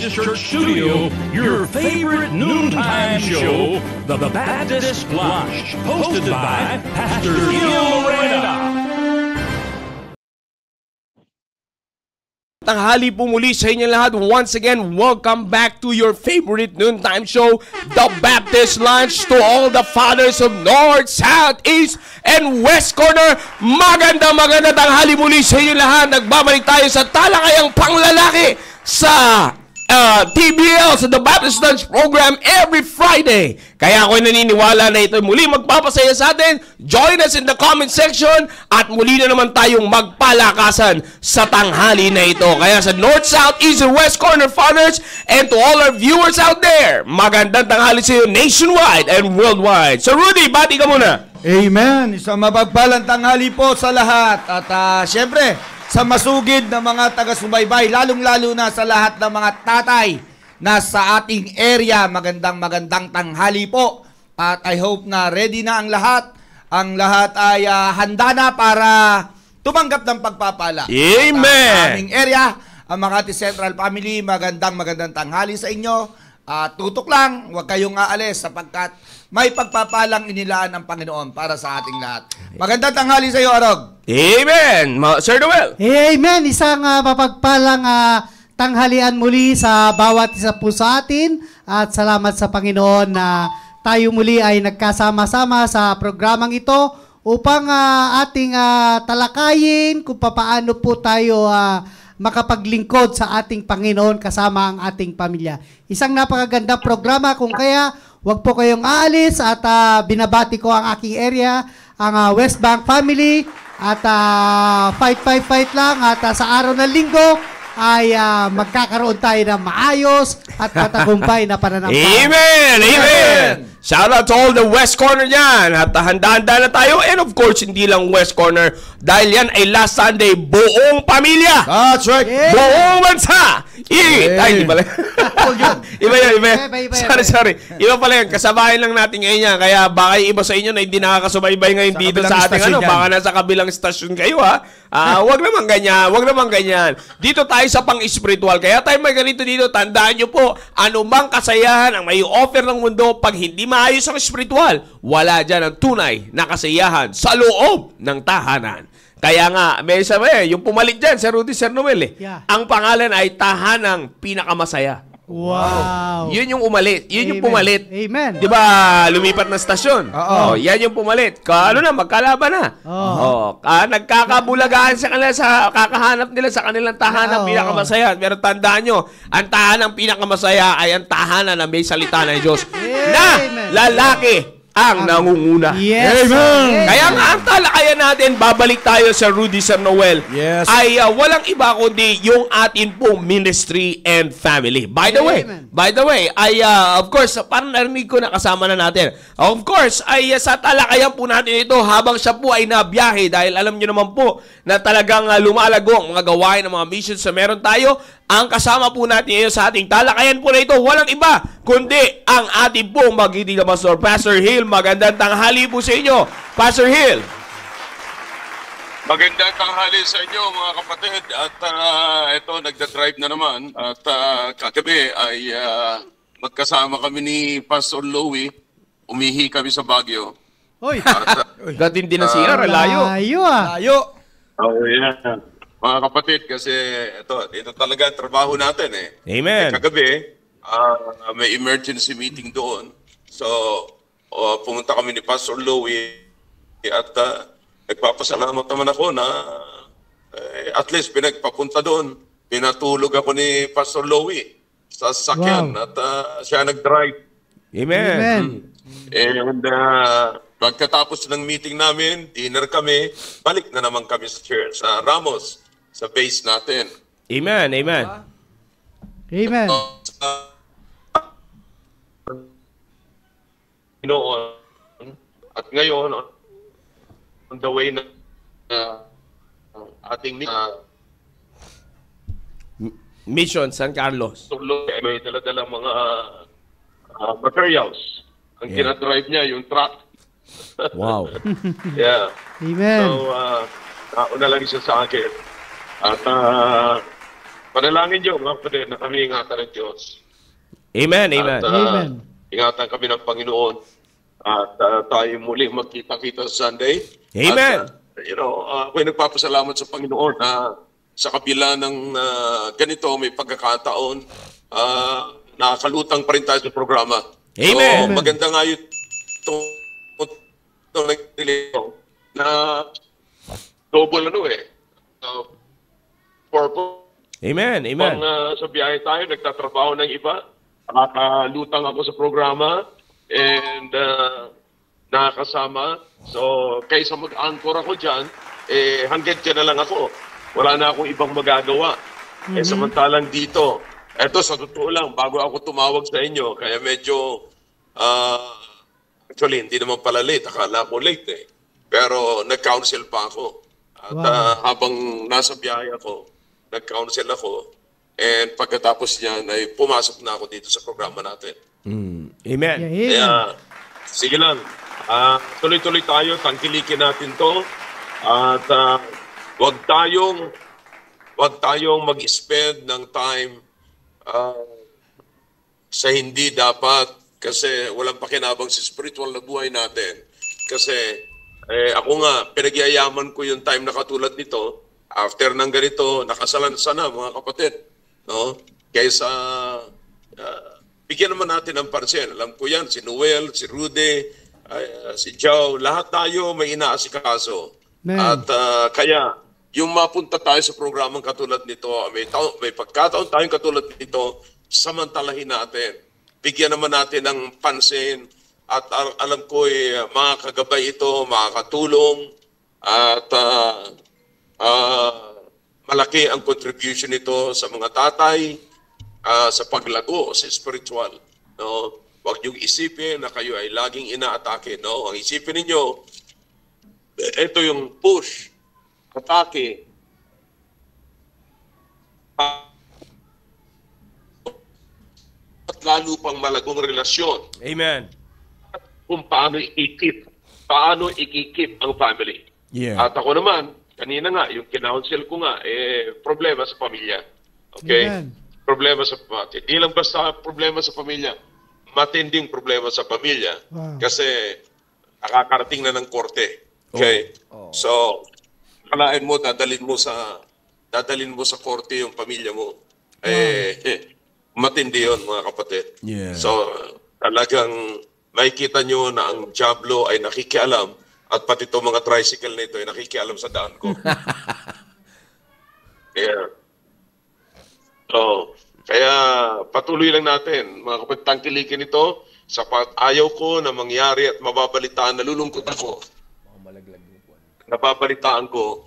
Baptist Church Studio, your favorite noontime show, The Baptist Lunch, hosted by Pastor Gil Lorena. Tanghali po muli sa inyo lahat. Once again, welcome back to your favorite noontime show, The Baptist Lunch. To all the fathers of North, South, East, and West Corner, maganda tanghali muli sa inyo lahat. Nagbabalik tayo sa talakayang panglalaki sa TBL, sa The Baptist Lunch program every Friday. Kaya ako'y naniniwala na ito muli magpapasaya sa atin. Join us in the comment section at muli na naman tayong magpalakasan sa tanghali na ito. Kaya sa North, South, East, and West Corner fathers and to all our viewers out there, magandang tanghali sa iyo nationwide and worldwide. So Rudy, bati ka muna. Amen. Isang mapagpalang tanghali po sa lahat. At syempre, sa masugid na mga taga-subaybay, lalong-lalo na sa lahat ng mga tatay na sa ating area, magandang tanghali po. At I hope na ready na ang lahat. Ang lahat ay handa na para tumanggap ng pagpapala. Amen! At aming area, ang Makati Central Family, magandang tanghali sa inyo. Tutok lang, huwag kayong aalis sapagkat may pagpapalang inilaan ng Panginoon para sa ating lahat. Magandang tanghali sa iyo, Arog. Amen! Sir Noel. Amen! Isang mapagpalang tanghalian muli sa bawat isa po sa atin at salamat sa Panginoon na tayo muli ay nagkasama-sama sa programang ito upang ating talakayin kung paano po tayo makapaglingkod sa ating Panginoon kasama ang ating pamilya. Isang napakagandang programa kung kaya huwag po kayong aalis at binabati ko ang aking area, ang West Bank family at fight lang at sa araw ng linggo ay magkakaroon tayo ng maayos at matagumpay na pananampalataya. Amen! Amen! Shout out to all the West Corner dyan. At handa-handa na tayo. And of course, hindi lang West Corner. Dahil yan ay last Sunday, buong pamilya. That's right. Yeah. Buong bansa. Ay, di pala. Iba yan. Sorry. Iba pala yan. Kasabahin lang natin ngayon yan. Kaya baka yung iba sa inyo na hindi nakakasubaybay ngayon dito sa ating baka nasa kabilang stasyon kayo ha. Wag naman ganyan. Dito tayo sa pang-espiritual. Kaya tayo may ganito dito. Tandaan nyo po, anumang kasayahan ang may offer ng mundo pag hindi maayos ang espiritual, wala dyan ang tunay na kasiyahan sa loob ng tahanan. Kaya nga, may isa yung pumalit dyan, Sir Rudy, Sir Noel Yeah. Ang pangalan ay Tahanang Pinakamasaya. Wow. Yun yung umalit. Yun yung pumalit. Amen. Di ba, lumipat na stasyon? Oo. Yan yung pumalit. Magkalaban na. Nagkakabulagaan sa kanila sa kakahanap nila sa kanilang tahanang pinakamasaya. Pero tandaan nyo, ang tahanang pinakamasaya ay ang tahanan na may salita ng Diyos na lalaki ang nangunguna. Yes. Amen. Kaya nga ang talakayan natin, babalik tayo sa Rudy, Sir Noel, Yes. ay walang iba kundi yung atin pong ministry and family. By the way, ay of course, parang narinig ko na kasama na natin. Of course, ay sa talakayan po natin ito habang siya po ay nabiyahe dahil alam nyo naman po na talagang lumalago ang mga gawain ng mga missions na meron tayo. Ang kasama po natin ngayon sa ating talakayan po na ito, walang iba kundi ang ating pong magiging pastor, Pastor Hill. Magandang tanghali po sa inyo, Pastor Hill. Magandang tanghali sa inyo mga kapatid. At ito, nagda-drive na naman. At kagabi ay magkasama kami ni Pastor Louie. Umihi kami sa Baguio. Hoy. Gatin din na siya, layo. Layo. Oh, yeah. Mga kapatid, kasi ito talaga ang trabaho natin eh. Amen. Kagabi, may emergency meeting doon. So, pumunta kami ni Pastor Louie at nagpapasalamat naman ako na at least pinagpapunta doon. Pinatulog ako ni Pastor Louie sa sasakyan at siya nag-drive. Amen. Amen. And pagkatapos ng meeting namin, dinner kami, balik na naman kami sa church, sa Ramos, sa base natin. Amen. Amen. At ngayon, on the way na ating Mission San Carlos. tuloy, may dala-dalang mga materials. Ang kinadrive niya, yung truck. Wow. Yeah. Amen. So, nauna lang siya sa akin. At Panalangin niyo, mga kapatid, na kami ingatan ng Diyos. Amen, amen. At, Amen. ingatan kami ng Panginoon. At tayo muli magkita-kita sa Sunday. Amen. At, ako'y nagpapasalamat sa Panginoon na sa kabila ng ganito, may pagkakataon, nakakalutang pa rin tayo sa programa. Amen. So, maganda nga yun na double purpose. Amen, amen. Sa biyahe tayo, nagtatrabaho ng iba. Nakakalutang ako sa programa and nakakasama. So, kaysa mag-anchor ako dyan, hanggang dyan na lang ako. Wala na akong ibang magagawa. Samantalang dito, eto sa totoo lang, bago ako tumawag sa inyo, kaya medyo, actually, hindi naman pala late. Akala ko late eh. Pero nag-counsel pa ako. At habang nasa biyahe ako, nag-counsel ako. And pagkatapos niyan ay pumasok na ako dito sa programa natin. Amen. Kaya, sige lang. Tuloy-tuloy tayo, tangkilikin natin to. At wag tayong mag-spend ng time sa hindi dapat kasi walang pakinabang sa spiritual na buhay natin. Kasi ako nga, pinagyayaman ko yung time na katulad nito. After ng ganito, nakasalan sana mga kapatid. No? Kaysa bigyan naman natin ng pansin. Alam ko yan, si Noel, si Rudy, si Joe, lahat tayo may inaasikaso. At kaya, yung mapunta tayo sa programang katulad nito, may pagkataon tayong katulad nito, samantalahin natin. Bigyan naman natin ng pansin at alam ko makakagabay ito, makakatulong at malaki ang contribution nito sa mga tatay sa paglago sa spiritual. No? Huwag niyong isipin na kayo ay laging inaatake. No? Ang isipin ninyo, ito yung push, atake, at lalo pang malagong relasyon. Amen. Kung paano i-keep ang family. Yeah. At ako naman, kanina nga, yung kinounsel ko nga, problema sa pamilya. Okay? Amen. Problema sa pamilya. Hindi lang basta problema sa pamilya, matinding problema sa pamilya. Wow. Kasi nakakarating na ng korte. Okay? So, kalain mo, dadalin mo sa korte yung pamilya mo. Matindi yun, mga kapatid. Yeah. So, talagang makikita nyo na ang Diablo ay nakikialam at pati itong mga tricycle na ito ay nakikialam sa daan ko. Yeah. So, kaya patuloy lang natin, mga kapatid, tangkilikin ito sapat ayaw ko na mangyari at mababalitaan, nalulungkot ako. Nababalitaan ko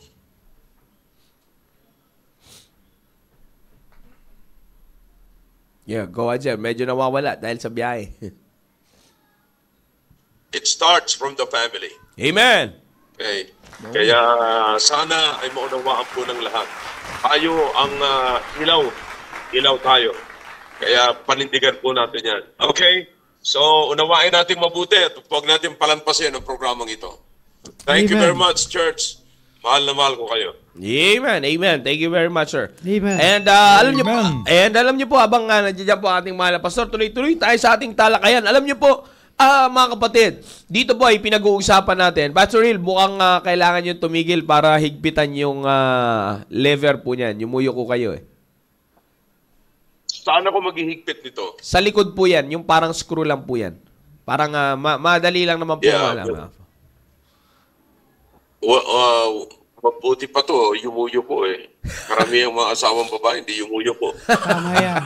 Yeah, go ahead. Medyo nawawala dahil sa biyahe. it starts from the family. Amen. Okay. Kaya sana ay maunawaan po ng lahat. Tayo ang ilaw tayo. Kaya panindigan po natin yan. Okay? So, unawain natin mabuti at huwag natin palampasin ang programang ito. Thank you Amen. very much, church. Mahal na mahal ko kayo. Amen. Amen. Thank you very much, sir. Amen. And alam niyo po habang nandiyan po ating mahal na pastor, tuloy-tuloy tayo sa ating talakayan. Alam niyo po, mga kapatid, dito po ay pinag-uusapan natin. Pastor Hill, mukhang kailangan niyo tumigil para higpitan yung lever po niyan. Yumuyo ko kayo eh. Saan ako maghihigpit nito? Sa likod po yan, yung parang screw lang po yan. Parang madali lang naman po. Yeah, mabuti pa to, yumuyo po eh. Marami ang mga asawang babae, hindi yumuyo po. Tama yan.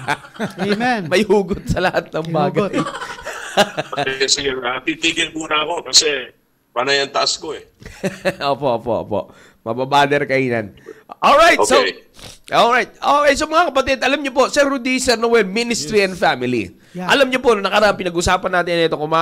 Amen. May hugot sa lahat ng bagay. Sige, titigil muna ako kasi panay ang taas ko eh. Opo. Mababader kainan. Alright, Okay. So mga kapatid, alam niyo po, Sir Rudy, Sir Noel, Ministry and Family. Yeah. Alam niyo po, nakaraan pinag-usapan natin ito, kung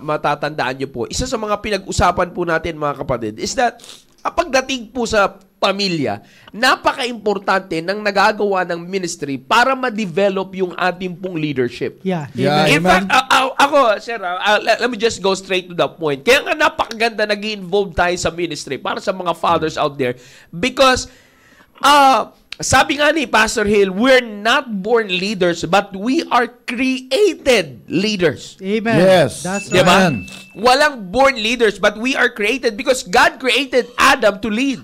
matatandaan niyo po, isa sa mga pinag-usapan po natin mga kapatid is that pagdating po sa pamilya, napaka-importante ng nagagawa ng ministry para ma-develop yung ating pong leadership. Yeah. Yeah. In Amen. fact, ako, sir, let me just go straight to the point. Kaya nga napakaganda nag-involve tayo sa ministry para sa mga fathers out there because sabi nga ni Pastor Hill, we're not born leaders, but we are created leaders. Amen. Yes. That's Diba? right. Amen. Walang born leaders, but we are created because God created Adam to lead.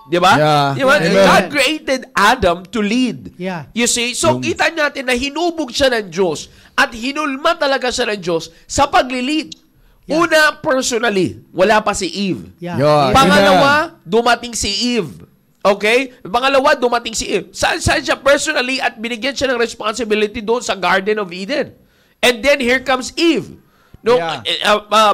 Diba? Yeah. Diba? Amen. God created Adam to lead. Yeah. You see? So, kita natin na hinubog siya ng Diyos at hinulma talaga siya ng Diyos sa paglilid. Yeah. Una, personally, wala pa si Eve. Yeah. Yeah. Amen. Pangalawa, dumating si Eve. Okay? Pangalawa, dumating si Eve. Saan siya personally at binigyan siya ng responsibility doon sa Garden of Eden. And then, here comes Eve. No,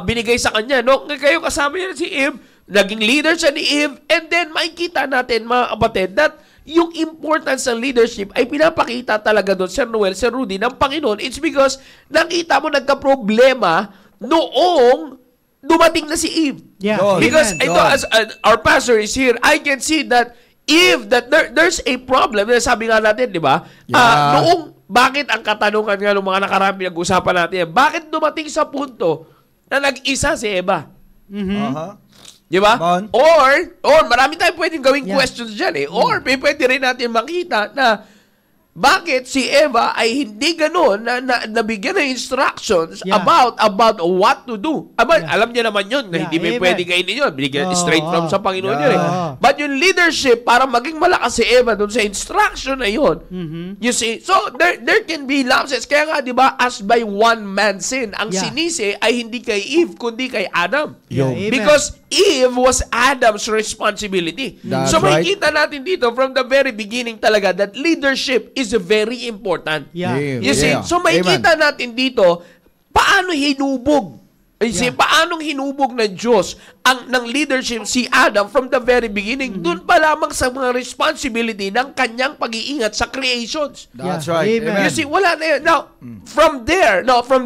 binigay sa kanya. No, kayo kasama niya si Eve, naging leader siya ni Eve, and then makikita natin, mga kapatid, that yung importance ng leadership ay pinapakita talaga doon, Sir Noel, Sir Rudy, ng Panginoon. It's because nakita mo nagka-problema noong dumating na si Eve. Yeah. Yun. Because Amen. ito, as our pastor is here, I can see that if that there's a problem, sabi nga natin, di ba? Yeah. Noong, bakit ang katanungan nga ng mga nakarami nag-usapan natin, bakit dumating sa punto na nag-isa si Eva? Aha. Di ba? Come Or marami tayong pwedeng gawing Yeah. questions dyan eh. Or pwede rin natin makita na bakit si Eva ay hindi gano'n na nabigyan ng instructions Yeah. about what to do. Alam niya naman yun na Yeah, hindi may amen. pwede kainin yun. Binigyan straight from sa Panginoon Yeah. yun eh. But yung leadership, para maging malakas si Eva doon sa instruction na yun, you see, so there can be lapses. Kaya nga, di ba, as by one man sin, ang Yeah. sinisi ay hindi kay Eve, kundi kay Adam. Yeah, amen. Because Eve was Adam's responsibility. That's So right. makikita natin dito from the very beginning talaga that leadership is very important. Yeah. You see, Yeah. so makikita natin dito paano hinubog. You see, Yeah. paanong hinubog ng Diyos ng leadership si Adam from the very beginning. Doon pa lamang sa mga responsibility ng kanyang pag-iingat sa creations. That's Yeah. right. Amen. You see, wala na yun. Now, from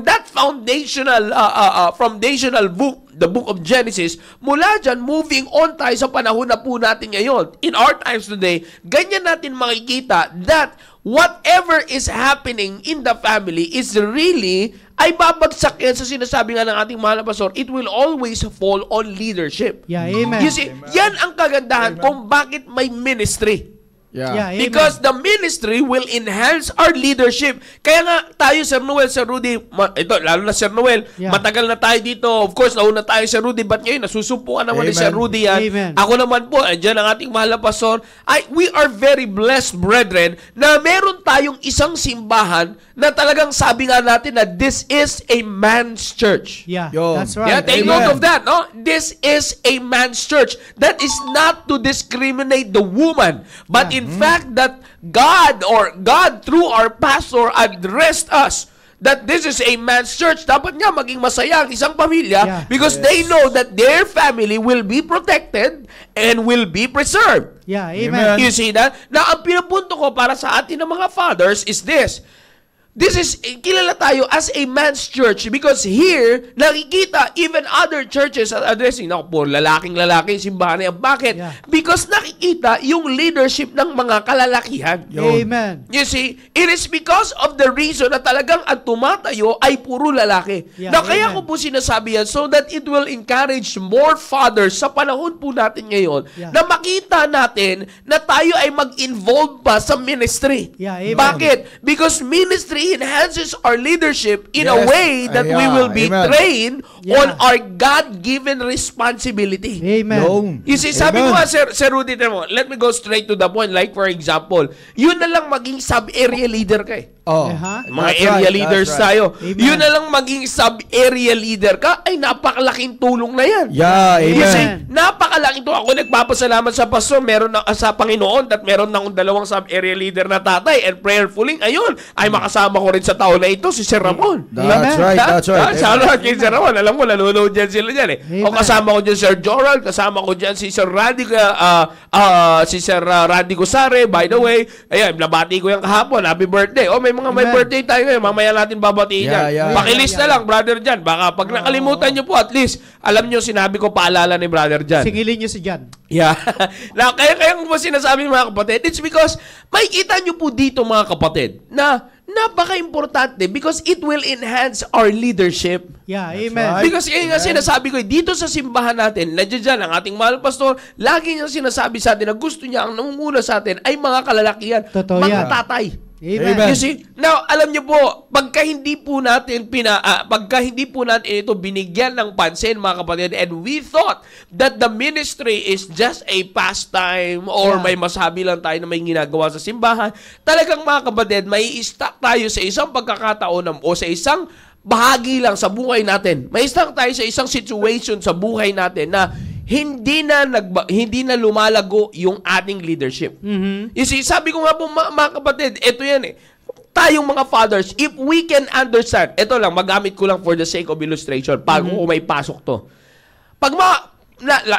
that foundational book, the book of Genesis, mula dyan, moving on tayo sa panahon na po natin ngayon. In our times today, ganyan natin makikita that whatever is happening in the family is really, ay babagsak yan sa sinasabi nga ng ating mahal na pastor, it will always fall on leadership. Yeah, amen. You see, yan ang kagandahan kung bakit may ministry. Yeah. Yeah, amen. Because the ministry will enhance our leadership. Kaya nga tayo, Sir Noel, Sir Rudy, ito, lalo na Sir Noel, Yeah. matagal na tayo dito. Of course, nauna tayo, Sir Rudy, but ngayon, nasusumpuan naman ni Amen. Sir Rudy yan. Amen. Ako naman po, andyan ang ating mahal na pastor. We are very blessed, brethren, na meron tayong isang simbahan na talagang sabi nga natin na this is a man's church. Yeah, Yo. that's right. Yeah, take Amen. note of that, no? This is a man's church. That is not to discriminate the woman, but in fact that God through our pastor addressed us that this is a man's church. Dapat nga maging masaya ang isang pamilya Yeah. because they know that their family will be protected and will be preserved. Yeah, Amen. amen. You see that? Now, ang pinapunto ko para sa atin ng mga fathers is this. This is, kilala tayo as a man's church because here, nakikita even other churches are addressing, naku po, lalaking-lalaki, simbahan na yan. Bakit? Yeah. Because nakikita yung leadership ng mga kalalakihan. Amen. You see, it is because of the reason na talagang ang tumatayo ay puro lalaki. Yeah, Now, kaya amen. ko po sinasabi yan so that it will encourage more fathers sa panahon po natin ngayon Yeah. na makita natin na tayo ay mag-involve pa sa ministry. Yeah, amen. Bakit? Because ministry enhances our leadership in a Yes. way that we Yeah, will be amen. trained Yeah. on our God-given responsibility. Amen. Yun. You see, sabi ko Amen. nga, Sir Rudy, let me go straight to the point. Like, for example, yun na lang maging sub-area leader ka eh. Oh. Aha. Mga That's area right, leaders that's right. tayo. Amen. Yun na lang maging sub-area leader ka, ay napakalaking tulong na yan. Yeah, You see, amen. napakalaking tulong. Ako nagpapasalamat sa pastor, meron na, sa Panginoon, at meron na akong dalawang sub-area leader na tatay, and prayerfully, ayun, ay makasama ko rin sa taon na ito, si Sir Ramon. That's Amen. right, that's right. Shoutout kay Sir Ramon. Alam mo, nanonood dyan sila dyan eh. O Amen. kasama ko dyan Sir Joral, kasama ko dyan si Sir Randy, si Sir Randy Gusare, by the way. Ayan, nabati ko yung kahapon. Happy birthday. O, may mga may Amen. birthday tayo ngayon. Mamaya natin babatiin Yeah, yan. yeah. Pakilis na lang, brother dyan. Baka pag nakalimutan nyo po, at least, alam nyo, sinabi ko paalala ni brother dyan. Singilin nyo si Jan. Yeah. Now, kaya ko po sinasabi mga kapatid, it's because makikita nyo po dito mga kapatid na napaka-importante because it will enhance our leadership. Yeah, amen. Because nga sinasabi ko, dito sa simbahan natin, nandiyan dyan ang ating mahal pastor, lagi niyang sinasabi sa atin na gusto niya, ang namumuna sa atin ay mga kalalakihan, Totoo mga yan. tatay. Amen. You see? Now, alam niyo po, pagka hindi po natin ito binigyan ng pansin, mga kapatid, and we thought that the ministry is just a pastime or may masabi lang tayo na may ginagawa sa simbahan, talagang mga kapatid, may stuck tayo sa isang pagkakataon o sa isang bahagi lang sa buhay natin. May stuck tayo sa isang situation sa buhay natin na hindi na lumalago yung ating leadership. You see, sabi ko nga po mga kapatid, ito yan eh. Tayong mga fathers, if we can understand, ito lang, magamit ko lang for the sake of illustration, bago ko may pasok to. Pag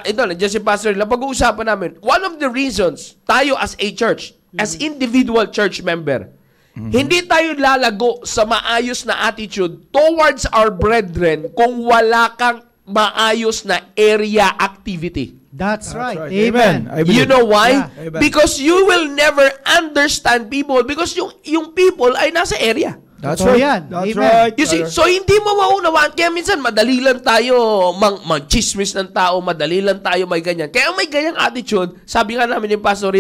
ito lang, just si Pastor, pag-uusapan namin, one of the reasons, tayo as a church, as individual church member, hindi tayo lalago sa maayos na attitude towards our brethren kung wala kang maayos na area activity. That's right. Amen. Amen. You know why? Yeah. Because you will never understand people because yung people ay nasa area. That's Totoo right. yan. That's Amen. right. You see, so hindi mo maunawaan. Kaya minsan madali lang tayo mag-chismis ng tao, madali lang tayo may ganyan. Kaya may ganyang attitude, sabi nga namin yung pastor,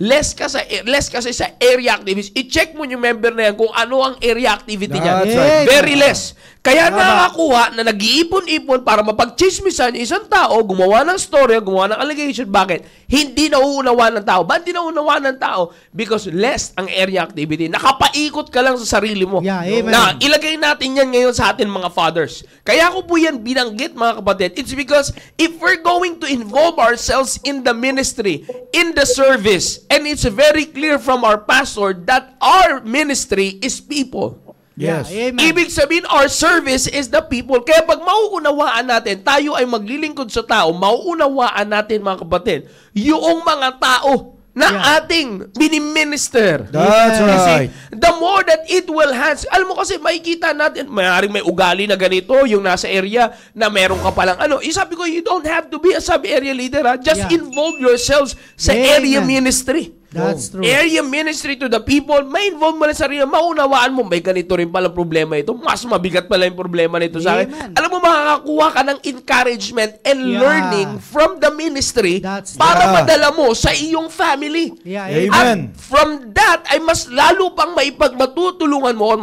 less kasi sa area activities. I-check mo yung member na yan kung ano ang area activity niya. That's right. Very less. Kaya nakakakuha na nag-iipon-ipon para mapag-chismisan yung isang tao, gumawa ng story, gumawa ng allegation. Bakit? Hindi nauunawaan ng tao. Ba't hindi nauunawaan ng tao? Because less ang area activity. Nakapaikot ka lang sa sarili mo. Yeah, amen. Na ilagay natin yan ngayon sa atin mga fathers. Kaya ko po yan binanggit mga kapatid. It's because if we're going to involve ourselves in the ministry, in the service, and it's very clear from our pastor that our ministry is people. Yes. Yeah, amen. Ibig sabihin, our service is the people. Kaya pag mauunawaan natin, tayo ay maglilingkod sa tao, mauunawaan natin mga kapatid, yung mga tao na ating biniminister. That's You see, right. the more that it will enhance, alam mo kasi makikita natin, maaaring may ugali na ganito, yung nasa area na meron ka palang sabi ko, you don't have to be a sub-area leader. Just involve yourselves sa area ministry. That's true. Area ministry to the people, may involve mo na sarili, maunawaan mo, may ganito rin pala problema ito, mas mabigat pala yung problema nito sa akin. Amen. Alam mo, makakakuha ka ng encouragement and learning from the ministry para madala mo sa iyong family. Yeah, Amen. At from that, ay mas lalo pang matutulungan mo o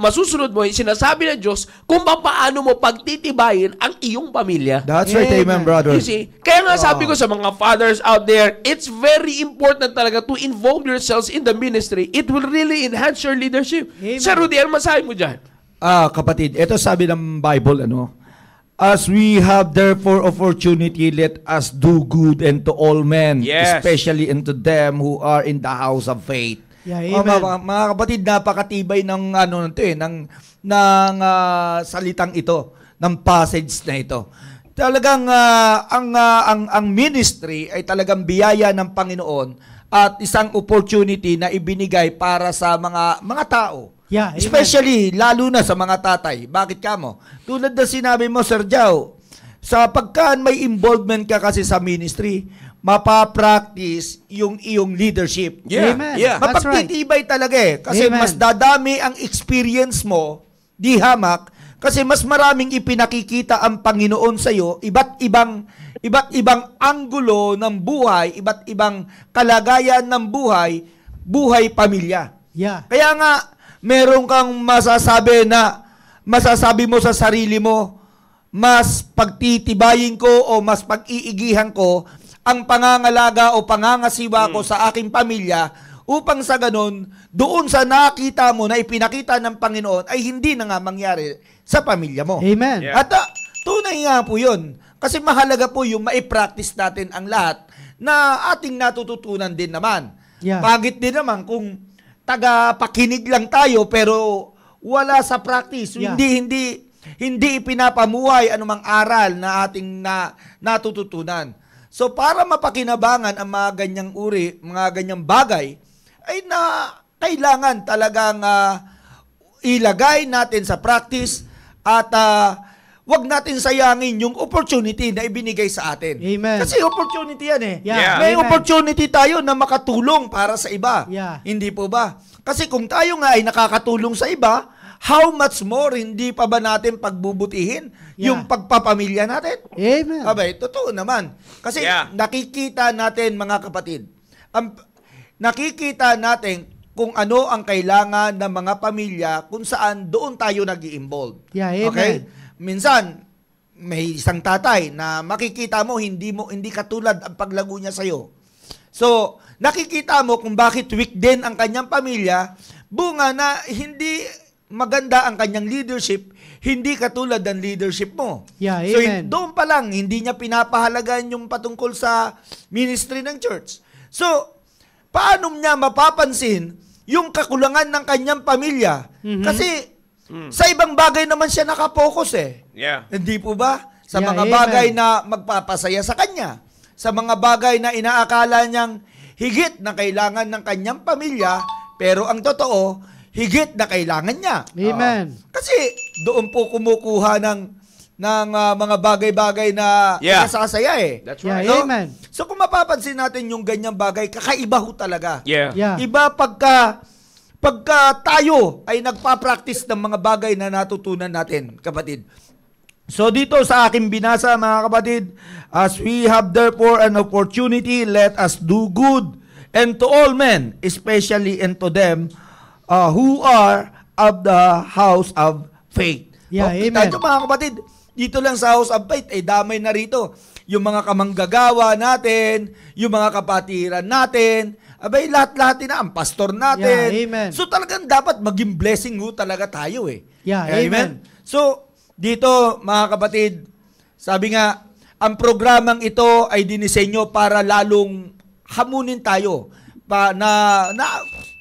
masusunod mo yung sinasabi ng Diyos kung paano mo pagtitibayin ang iyong pamilya. That's right. Amen, brother. You see, kaya nga sabi ko sa mga fathers out there, it's very important talaga to involve yourselves in the ministry. It will really enhance your leadership. Amen. Sir Rudy, ano masahe mo dyan? Kapatid, ito sabi ng Bible, as we have therefore opportunity, let us do good unto all men, Yes. especially unto them who are in the house of faith. Yeah, amen. Mga kapatid, napakatibay ng salitang ito, ng passage na ito. Talagang ang ministry ay talagang biyaya ng Panginoon at isang opportunity na ibinigay para sa mga tao. Yeah, amen. Especially, lalo na sa mga tatay. Bakit kamo? Tulad na sinabi mo, Sir Jao, sa pagka may involvement ka kasi sa ministry, mapapractice yung iyong leadership. Yeah. Amen. Yeah. That's right. Mapagtitibay talaga kasi Amen. mas dadami ang experience mo, di hamak, kasi mas maraming ipinakikita ang Panginoon sa iyo, iba't ibang anggulo ng buhay, iba't ibang kalagayan ng buhay pamilya. Yeah. Kaya nga meron kang masasabi mo sa sarili mo, mas pagtitibayin ko o mas pag-iigihan ko ang pangangalaga o pangangasiwa ko sa aking pamilya upang sa ganun, doon sa nakita mo na ipinakita ng Panginoon ay hindi na nga mangyari sa pamilya mo. Amen. Yeah. At tunay nga po yun. Kasi mahalaga po yung maipractice natin ang lahat na ating natututunan din naman. Yeah. Pangit din naman kung taga-pakinig lang tayo pero wala sa practice. Yeah. Hindi ipinapamuhay anumang aral na ating natututunan. So para mapakinabangan ang mga ganyang uri, mga ganyang bagay, ay na kailangan talagang ilagay natin sa practice at wag natin sayangin yung opportunity na ibinigay sa atin. Amen. Kasi opportunity yan Yeah. May Amen. opportunity tayo na makatulong para sa iba. Yeah. Hindi po ba? Kasi kung tayo nga ay nakakatulong sa iba, how much more hindi pa ba natin pagbubutihin yung pagpapamilya natin? Amen. Abay, totoo naman. Kasi nakikita natin, mga kapatid, nakikita natin kung ano ang kailangan ng mga pamilya kung saan doon tayo nag-i-involve. Yeah, amen. Okay? Minsan, may isang tatay na makikita mo hindi katulad ang paglago niya sa'yo. So, nakikita mo kung bakit weak din ang kanyang pamilya, bunga na hindi maganda ang kanyang leadership, hindi katulad ng leadership mo. Yeah, so, amen. doon pa lang, hindi niya pinapahalagan yung patungkol sa ministry ng church. So, paano niya mapapansin yung kakulangan ng kanyang pamilya? Kasi, sa ibang bagay naman siya nakapokus eh. Yeah. Hindi po ba? Sa Yeah, mga amen. bagay na magpapasaya sa kanya. Sa mga bagay na inaakala niyang higit na kailangan ng kanyang pamilya, pero ang totoo, higit na kailangan niya. Amen. Kasi doon po kumukuha ng mga bagay-bagay na nakasasaya eh. That's Yeah, right. amen. So kung mapapansin natin yung ganyang bagay, kakaiba ho talaga. Yeah. Yeah. Iba pagka tayo ay nagpa-practice ng mga bagay na natutunan natin, kapatid. So dito sa aking binasa, mga kapatid, as we have therefore an opportunity, let us do good, and to all men, especially unto them who are of the house of faith. Yeah, Kita amen. nyo, mga kapatid, dito lang sa house of faith, damay na rito. Yung mga kamanggagawa natin, yung mga kapatiran natin, abay, lahat-lahat na, ang pastor natin. Yeah, amen. So talagang dapat maging blessing ho talaga tayo eh. Yeah, amen. So, dito mga kapatid, sabi nga, ang programang ito ay dinisenyo para lalong hamunin tayo na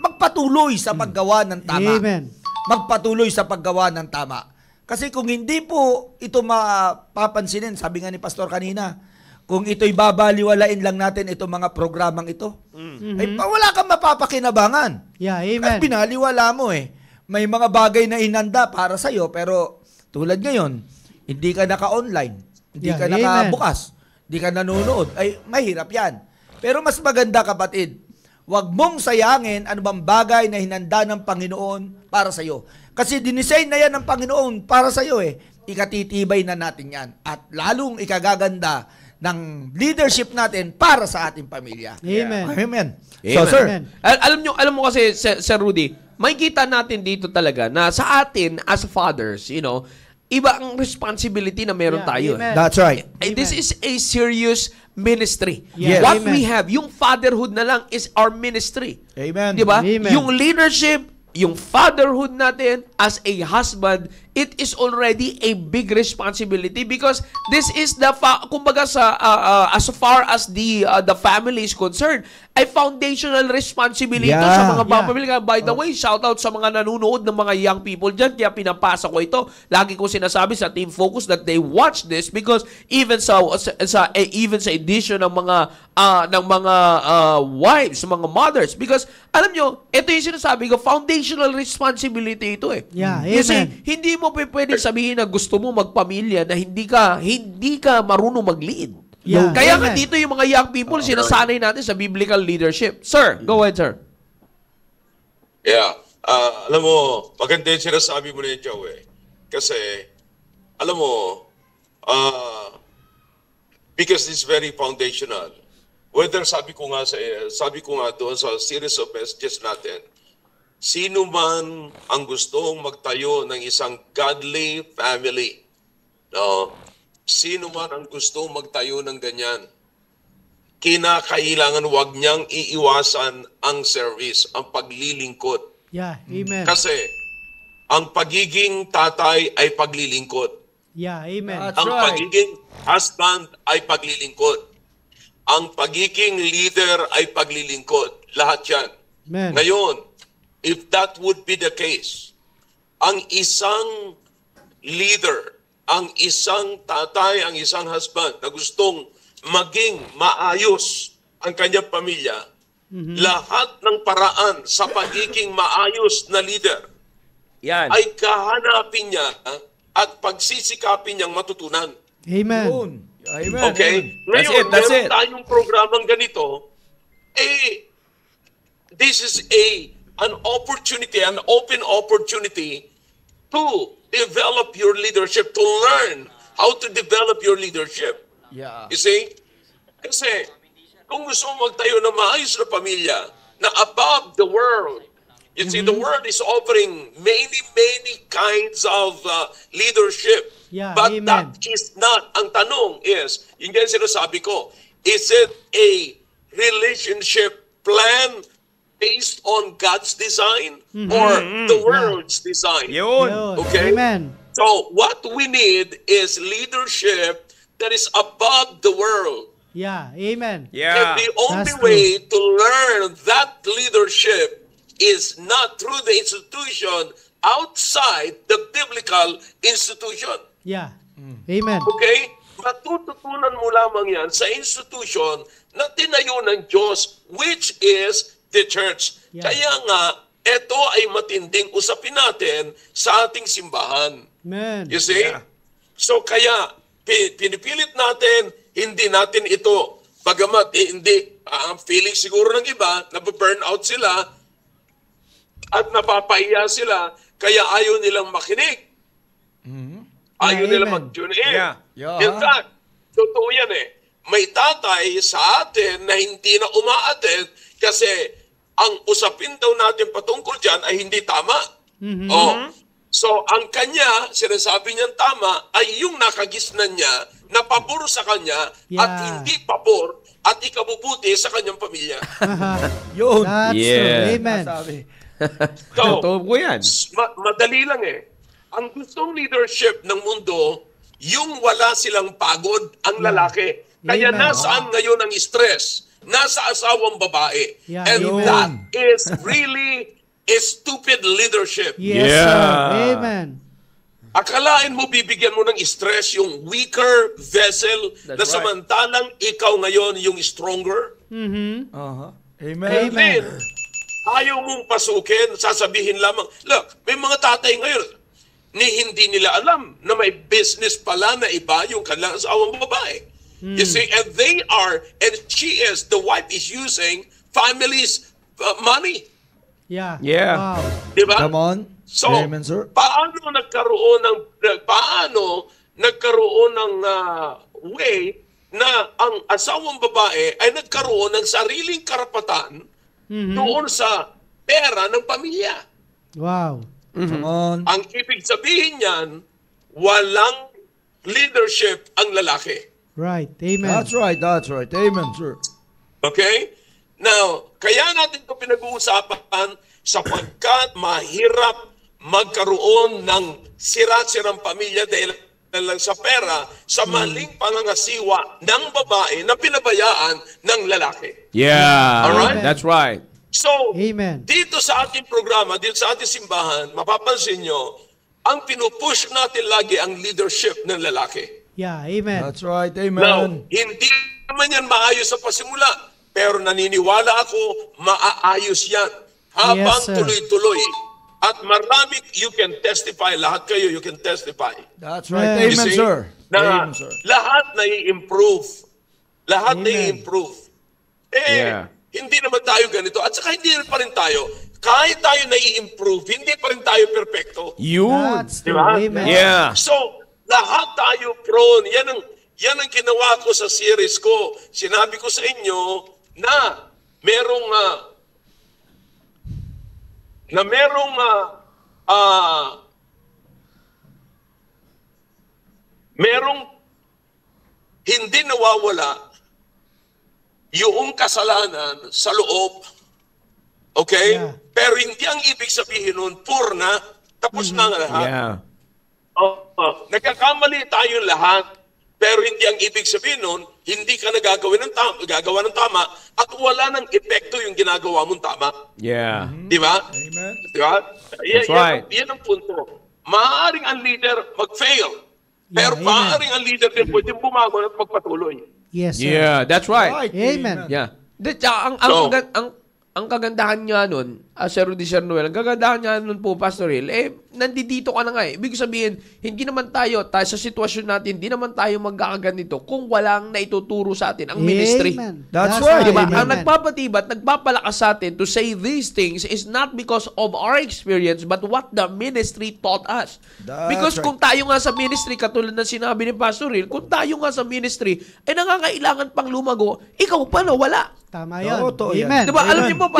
magpatuloy sa paggawa ng tama. Amen. Magpatuloy sa paggawa ng tama. Kasi kung hindi po ito mapapansinin, sabi nga ni Pastor kanina, kung ito'y babaliwalain lang natin itong mga programang ito, ay wala kang mapapakinabangan. Yeah, Kasi amen. binaliwala mo eh. May mga bagay na inanda para sa'yo, pero tulad ngayon, hindi ka naka-online, hindi Yeah, ka amen. nakabukas, hindi ka nanonood, ay mahirap yan. Pero mas maganda, kapatid, huwag mong sayangin ano bang bagay na hinanda ng Panginoon para sa'yo. Kasi dinisign na yan ng Panginoon para sa'yo eh. Ikatitibay na natin yan. At lalong ikagaganda ng leadership natin para sa ating pamilya. Amen. Amen. Amen. So, sir, Amen. Alam mo kasi, Sir Rudy, may kita natin dito talaga na sa atin as fathers, iba ang responsibility na meron Yeah, tayo. amen. that's right. And this is a serious ministry. Yes. What Amen. we have, yung fatherhood na lang is our ministry. Amen. Di ba? Amen. Yung leadership, yung fatherhood natin as a husband, it is already a big responsibility because this is kumbaga as far as the family is concerned, ay foundational responsibility ito Yeah. sa mga Yeah. pamilya. By the way, shout out sa mga nanonood ng mga young people dyan, kaya pinapasa ko ito. Lagi ko sinasabi sa Team Focus that they watch this because even sa edition ng mga wives, mga mothers, because alam nyo, ito yung sinasabi ko, foundational responsibility ito eh. Yeah, Kasi amen. hindi mo pwede sabihin na gusto mo magpamilya na hindi ka marunong mag-lead. Yeah, Kaya nga amen. dito yung mga young people, sinasanay natin sa biblical leadership. Sir, go ahead, sir. Yeah. Alam mo, maganda yung sinasabi mo na yun, Joe, eh. Kasi, alam mo, because it's very foundational. Whether sabi ko nga doon sa series of messages natin, sino man ang gustong magtayo ng isang godly family, no? Sino man ang gustong magtayo ng ganyan, kinakailangan wag niyang iiwasan ang service, ang paglilingkod. Yeah, amen. Kasi ang pagiging tatay ay paglilingkod. Yeah, amen. That's Ang right. pagiging husband ay paglilingkod. Ang pagiging leader ay paglilingkod. Lahat yan. Amen. Ngayon, if that would be the case, ang isang leader, ang isang tatay, ang isang husband na gustong maging maayos ang kanyang pamilya, lahat ng paraan sa pagiging maayos na leader Yan. ay kahanapin niya at pagsisikapin niyang matutunan. Amen. Yun. Amen. Okay? That's Ngayon, it, that's meron it. tayong programang ganito, this is a an opportunity, an open opportunity to develop your leadership, to learn how to develop your leadership. Yeah. You see? Kasi kung gusto mo magtayo ng maayos na pamilya na above the world, you see, the world is offering many, many kinds of leadership. Yeah, But amen. that is not, ang tanong is, yun yung sinasabi ko, is it a relationship plan based on God's design or the world's design? Yun. Yun. Okay. Amen. So what we need is leadership that is above the world. Yeah. Amen. Yeah. And the only That's way to learn that leadership is not through the institution outside the biblical institution. Yeah. Amen. Okay? Matututunan mo lamang yan sa institution na tinayo ng Diyos, which is the church. Yeah. Kaya nga, ito ay matinding usapin natin sa ating simbahan. Amen. You see? So kaya, pinipilit natin, hindi natin ito. Bagamat, hindi. Ang feeling siguro ng iba, nababurn out sila at napapahiya sila, kaya ayaw nilang makinig. Ayaw Yeah, nilang amen. mag-tune in. Yeah. Yeah. In fact, totoo yan eh. May tatay sa atin na hindi na uma-attend kasi ang usapin daw natin patungkol dyan ay hindi tama. Oh. So, ang kanya, sinasabi niyang tama, ay yung nakagisnan niya na pabor sa kanya at Yeah. hindi pabor at ikabubuti sa kanyang pamilya. Yun. That's Yeah. true. Amen. Sabi. So, Totoo po yan. madali lang eh. Ang gustong leadership ng mundo, yung wala silang pagod ang lalaki. Kaya Amen. nasaan ngayon ang stress? Nasa asawang babae. Yeah, And amen. that is really a stupid leadership. Yes, Yeah. sir. Amen. Akalain mo bibigyan mo ng stress yung weaker vessel na right. samantalang ikaw ngayon yung stronger? Uh-huh. Amen. And Amen. then, ayaw mong pasukin, sasabihin lamang, look, may mga tatay ngayon, hindi nila alam na may business pala na iba yung kanilang asawang babae. You see, and they are, and she is, the wife is using family's money. Yeah. Yeah. Wow. Di ba? Come on. So, Amen, sir. paano nagkaroon ng way na ang asawang babae ay nagkaroon ng sariling karapatan doon sa pera ng pamilya? Wow. Come on. Ang ibig sabihin niyan, walang leadership ang lalaki. Right. Amen. That's right. That's right. Amen, sir. Okay? Now, kaya natin ito pinag-uusapan sapagkat mahirap magkaroon ng sira-sirang pamilya dahil lang sa pera, sa maling pangangasiwa ng babae na pinabayaan ng lalaki. Yeah. Alright? That's right. So, Amen. dito sa ating programa, dito sa ating simbahan, mapapansin nyo, ang pinupush natin lagi ang leadership ng lalaki. Yeah. Amen. That's right. Now, Amen. hindi naman yan maayos sa pasimula, pero naniniwala ako, maaayos yan habang Yes, sir. tuloy-tuloy. At marami, you can testify, lahat kayo, you can testify. That's right. You Amen, see, sir. Na Amen, sir. lahat na-i-improve. Lahat Amen. na-i-improve. Yeah. Hindi naman tayo ganito. At saka hindi pa rin tayo. Kahit tayo na-i-improve, hindi pa rin tayo perfecto. Yun. That's true. Diba? Amen. Yeah. So, lahat tayo prone. Yan ang ginawa ko sa series ko. Sinabi ko sa inyo na merong hindi nawawala yung kasalanan sa loob. Okay? Yeah. Pero hindi ang ibig sabihin nun, purna, tapos na ang lahat. Yeah. Nagkakamali tayo lahat, pero hindi ang ibig sabihin nun, hindi ka gagawa ng tama at wala ng epekto yung ginagawa mong tama. Yeah. Di ba? Amen. Di ba? That's right. Yan ang punto. Maaaring ang leader mag-fail, pero Yeah, amen. maaaring ang leader din pwede bumangon at magpatuloy. Yes, sir. Yeah. That's right. Right. Amen. Yeah. ang kagandahan nga nun, Sir Rudy, Sir Noel, ang kagandahan nga nun po, Pastor Hill, nandito ka na nga eh. Ibig sabihin, hindi naman tayo sa sitwasyon natin, hindi naman tayo magkakaganito kung walang naituturo sa atin ang ministry. Amen. That's right. Diba? Amen. Ang nagpapatibay at nagpapalakas sa atin to say these things is not because of our experience but what the ministry taught us. That's Because right. kung tayo nga sa ministry, katulad na sinabi ni Pastor Hill, kung tayo nga sa ministry, ay nangangailangan pang lumago, ikaw pa na wala. Tama yan. Totoo yan. Amen. Diba, alam Amen. niyo po,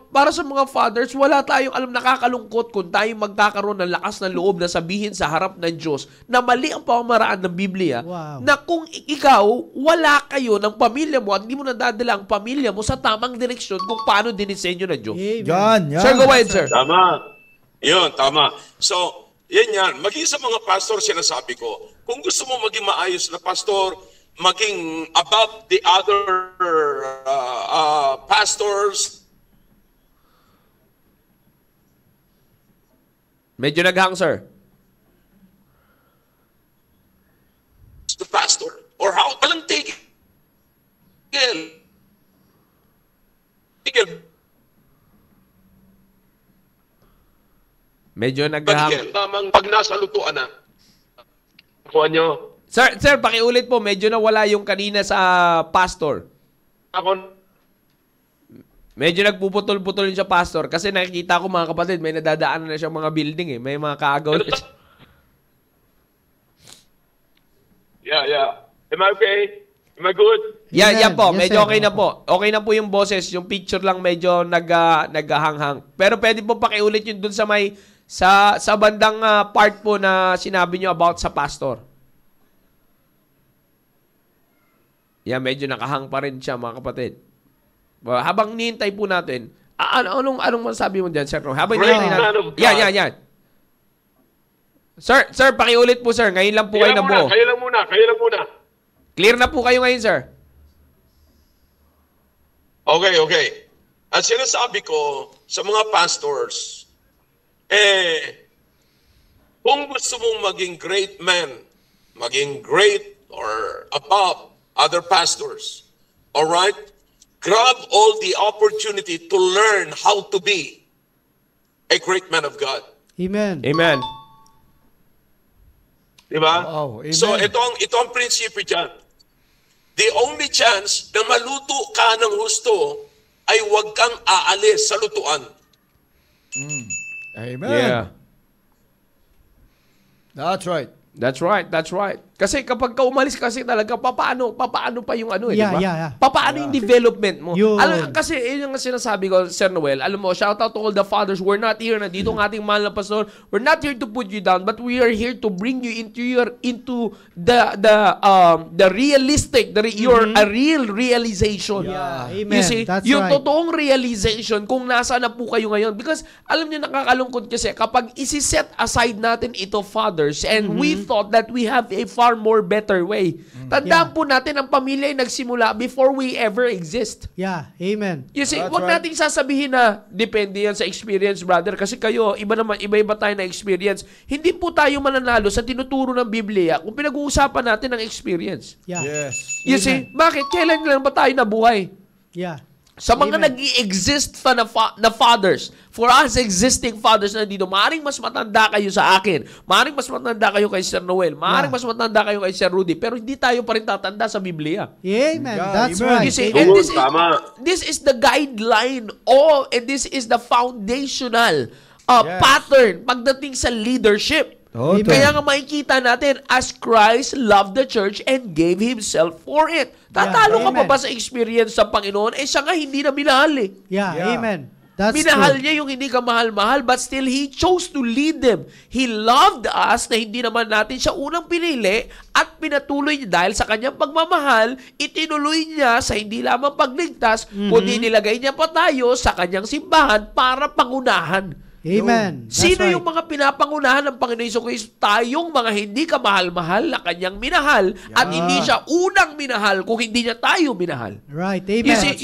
para sa mga fathers, wala tayong alam, nakakalungkot kung tayo magkakaroon ng lakas ng loob na sabihin sa harap ng Diyos na mali ang pamamaraan ng Biblia, Wow. na kung ikaw, wala kayo ng pamilya mo at hindi mo nadadala ang pamilya mo sa tamang direksyon kung paano dinisenyo ng Diyos. Amen. Yan. Sir, go ahead, sir. Tama. Yun, tama. So, yan. Maging sa mga pastor, sinasabi ko, kung gusto mo maging maayos na pastor, maging above the other pastors. Medyo naghang, sir. The pastor. Or how? Walang tigil. Medyo naghang. Tamang pag nasa lutuan na. Kuha nyo. Sir, pakiulit po, medyo nawala yung kanina sa pastor. Ako, Medyo nagpuputol-putol yun sa pastor kasi nakikita ko mga kapatid, may nadadaanan na siyang mga building eh. May mga kaagaw na siya. yeah. Am I okay? Am I good? Yan po. Yes, Medyo sir. okay na po. Okay na po yung boses. Yung picture lang medyo naghahanghang. Pero pwede po pakiulit yun dun sa may sa bandang part po na sinabi nyo about sa pastor. Yan, medyo nakahang pa rin siya mga kapatid. Habang nihintay po natin, anong masabi mo dyan, sir? Habang Great nihintay man natin. of God. Yan. Sir, pakiulit po, sir. Ngayon lang po kayo na buo. Kayo lang muna. Clear na po kayo ngayon, sir. Okay. At sinasabi ko sa mga pastors, kung gusto mong maging great man, maging great or above other pastors, all right? Grab all the opportunity to learn how to be a great man of God. Amen. Amen. Diba? Wow, amen. So ito ang prinsipyo dyan. The only chance na maluto ka ng husto ay huwag kang aalis sa lutuan. Amen. Yeah. That's right. That's right. Kasi kapag ka umalis kasi talaga, papaano pa yung ano Yeah, di ba? yeah. Papaano yung development mo? Yun. Kasi yun yung sinasabi ko, Sir Noel, alam mo, shout out to all the fathers. We're not here, nandito ang ating mahal na pastor. We're not here to put you down, but we are here to bring you into the realistic, your a real realization. Yeah, amen. You see, That's yung right. totoong realization kung nasa na po kayo ngayon. Because alam niyo, nakakalungkot kasi kapag isi-set aside natin ito, fathers, and we thought that we have a far more better way. Tandaan po natin, ang pamilya ay nagsimula before we ever exist. Yeah, amen. You see, That's wag right. nating sasabihin na depende yan sa experience, brother. Kasi kayo, iba-iba tayo na experience. Hindi po tayo mananalo sa tinuturo ng Biblia kung pinag-uusapan natin ang experience. Yeah. Yes. You see, bakit? Kailan lang ba tayo nabuhay? Yeah. Sa mga Amen. nag-i-exist pa na fathers, for us existing fathers na dito, maaaring mas matanda kayo sa akin, maaaring mas matanda kayo kay Sir Noel, maaaring mas matanda kayo kay Sir Rudy, pero hindi tayo pa rin tatanda sa Biblia. Amen. Yeah, That's amen. right. You see, Amen. and Tama. this is the guideline, and this is the foundational pattern pagdating sa leadership. Amen. Kaya nga makikita natin, as Christ loved the church and gave Himself for it. Tatalo ka pa Amen. ba sa experience sa Panginoon? Siya nga hindi na minahal eh. Yeah, Yeah. amen. That's Minahal true. niya yung hindi ka mahal-mahal, but still He chose to lead them. He loved us na hindi naman natin siya unang pinili at pinatuloy niya dahil sa kanyang pagmamahal, itinuloy niya sa hindi lamang pagligtas, kundi nilagay niya pa tayo sa kanyang simbahan para pangunahan. Amen. That's Sino right. yung mga pinapangunahan ng Panginoon Jesucristo? Tayong mga hindi ka mahal-mahal na kanyang minahal at hindi siya unang minahal kung hindi niya tayo minahal. Right. You Amen. see,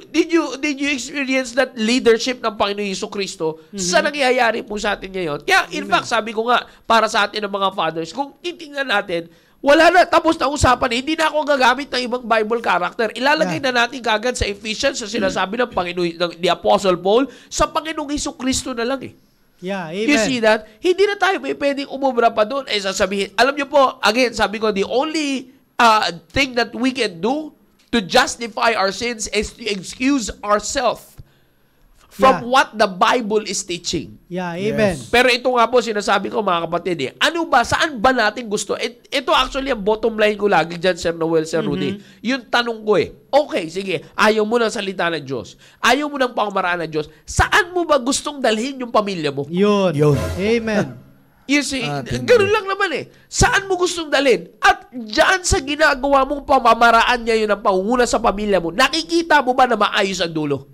did you experience that leadership ng Panginoon Jesucristo sa nangyayari po sa atin ngayon? Kaya, in fact, sabi ko nga, para sa atin ng mga fathers, kung titingnan natin, Wala na, tapos na usapan. Hindi na ako gagamit ng ibang Bible character. Ilalagay na natin kagad sa Ephesians sa sinasabi ng Panginoon, ni Apostle Paul, sa Panginoong Hesukristo na lang eh. Yeah, amen. You see that? Hindi na tayo pwedeng umubra pa doon. Sasabihin, alam niyo po, again, sabi ko, the only thing that we can do to justify our sins is to excuse ourselves from what the Bible is teaching. Yeah, amen. Pero ito nga po, sinasabi ko mga kapatid, ano ba, saan ba natin gusto? Ito actually ang bottom line ko lagi dyan, Sir Noel, Sir Rudy. Yung tanong ko okay, sige, ayaw mo ng salita ng Diyos. Ayaw mo ng pamamaraan ng Diyos. Saan mo ba gustong dalhin yung pamilya mo? Yun. Yun. Amen. You see, ganun lang naman Saan mo gustong dalhin? At dyan sa ginagawa mong pamamaraan niya yun ang pangunguna sa pamilya mo, nakikita mo ba na maayos ang dulo?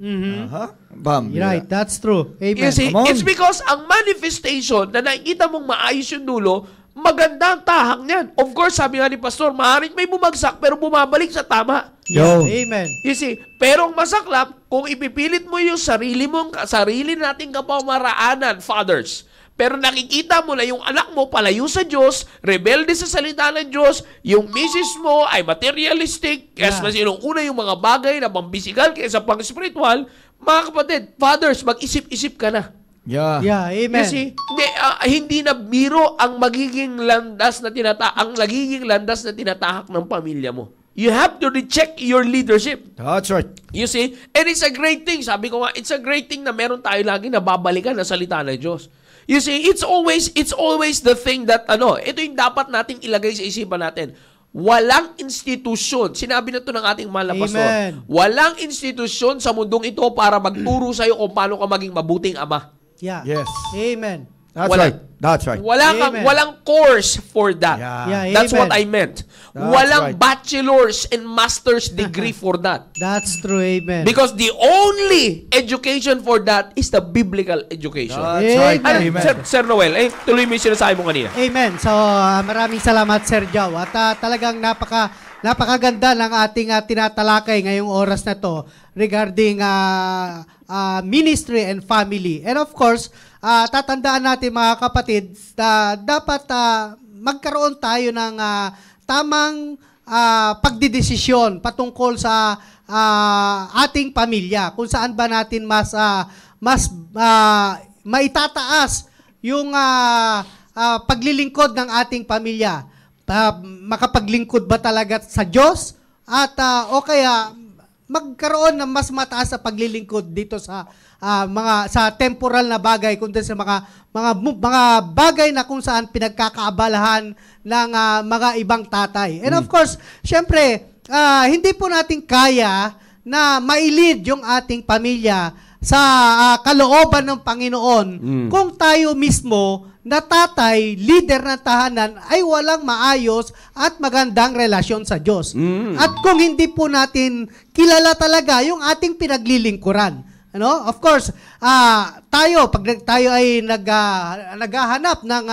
Bam. Right, that's true. Amen. You see, Come on. it's because ang manifestation na nakikita mong maayos yung dulo, maganda ang tahak niyan. Of course, sabi nga ni Pastor, maaaring may bumagsak pero bumabalik sa tama. Yeah, Yo. amen. You see, pero ang masaklap, kung ipipilit mo yung sarili nating kapamaraanan, fathers, pero nakikita mo na yung anak mo palayo sa Diyos, rebelde sa salita ng Diyos, yung misis mo ay materialistic, kasi mas inuuna yung mga bagay na pambisikal kaysa pang-spiritual, mga kapatid, fathers, mag-isip-isip ka na. Yeah. Yeah, amen. You see, hindi na biro ang magiging landas na tinatahak ng pamilya mo. You have to recheck your leadership. That's right. You see? And it's a great thing. Sabi ko nga, it's a great thing na meron tayo lagi na babalikan na salita ng Diyos. You see, it's always the thing that, ito yung dapat nating ilagay sa isipan natin. Walang institusyon, sinabi na ito ng ating mahal na pastor, walang institusyon sa mundong ito para magturo sa'yo kung paano ka maging mabuting ama. Yeah. Yes. Amen. That's Wala. right. That's right. Walang course for that. Yeah. That's amen. what I meant. That's Walang right. bachelor's and master's degree for that. That's true. Amen. Because the only education for that is the biblical education. That's right. Amen. Amen. Sir Noel, tuloy mo yung sinasabi mo kanina. Amen. So, maraming salamat, Sir Jow. At talagang napakaganda ng ating tinatalakay ngayong oras na to regarding ministry and family. And of course, tatandaan natin mga kapatid, dapat magkaroon tayo ng tamang pagdidesisyon patungkol sa ating pamilya. Kung saan ba natin mas maitataas yung paglilingkod ng ating pamilya. Makapaglingkod ba talaga sa Diyos? At o kaya magkaroon ng mas mataas sa paglilingkod dito sa sa temporal na bagay, kundi sa mga bagay na kung saan pinagkakaabalahan ng mga ibang tatay. And of course, syempre, hindi po natin kaya na mailid yung ating pamilya sa kalooban ng Panginoon kung tayo mismo na tatay, leader ng tahanan ay walang maayos at magandang relasyon sa Diyos. At kung hindi po natin kilala talaga yung ating pinaglilingkuran. Of course, tayo, pag tayo ay naghahanap ng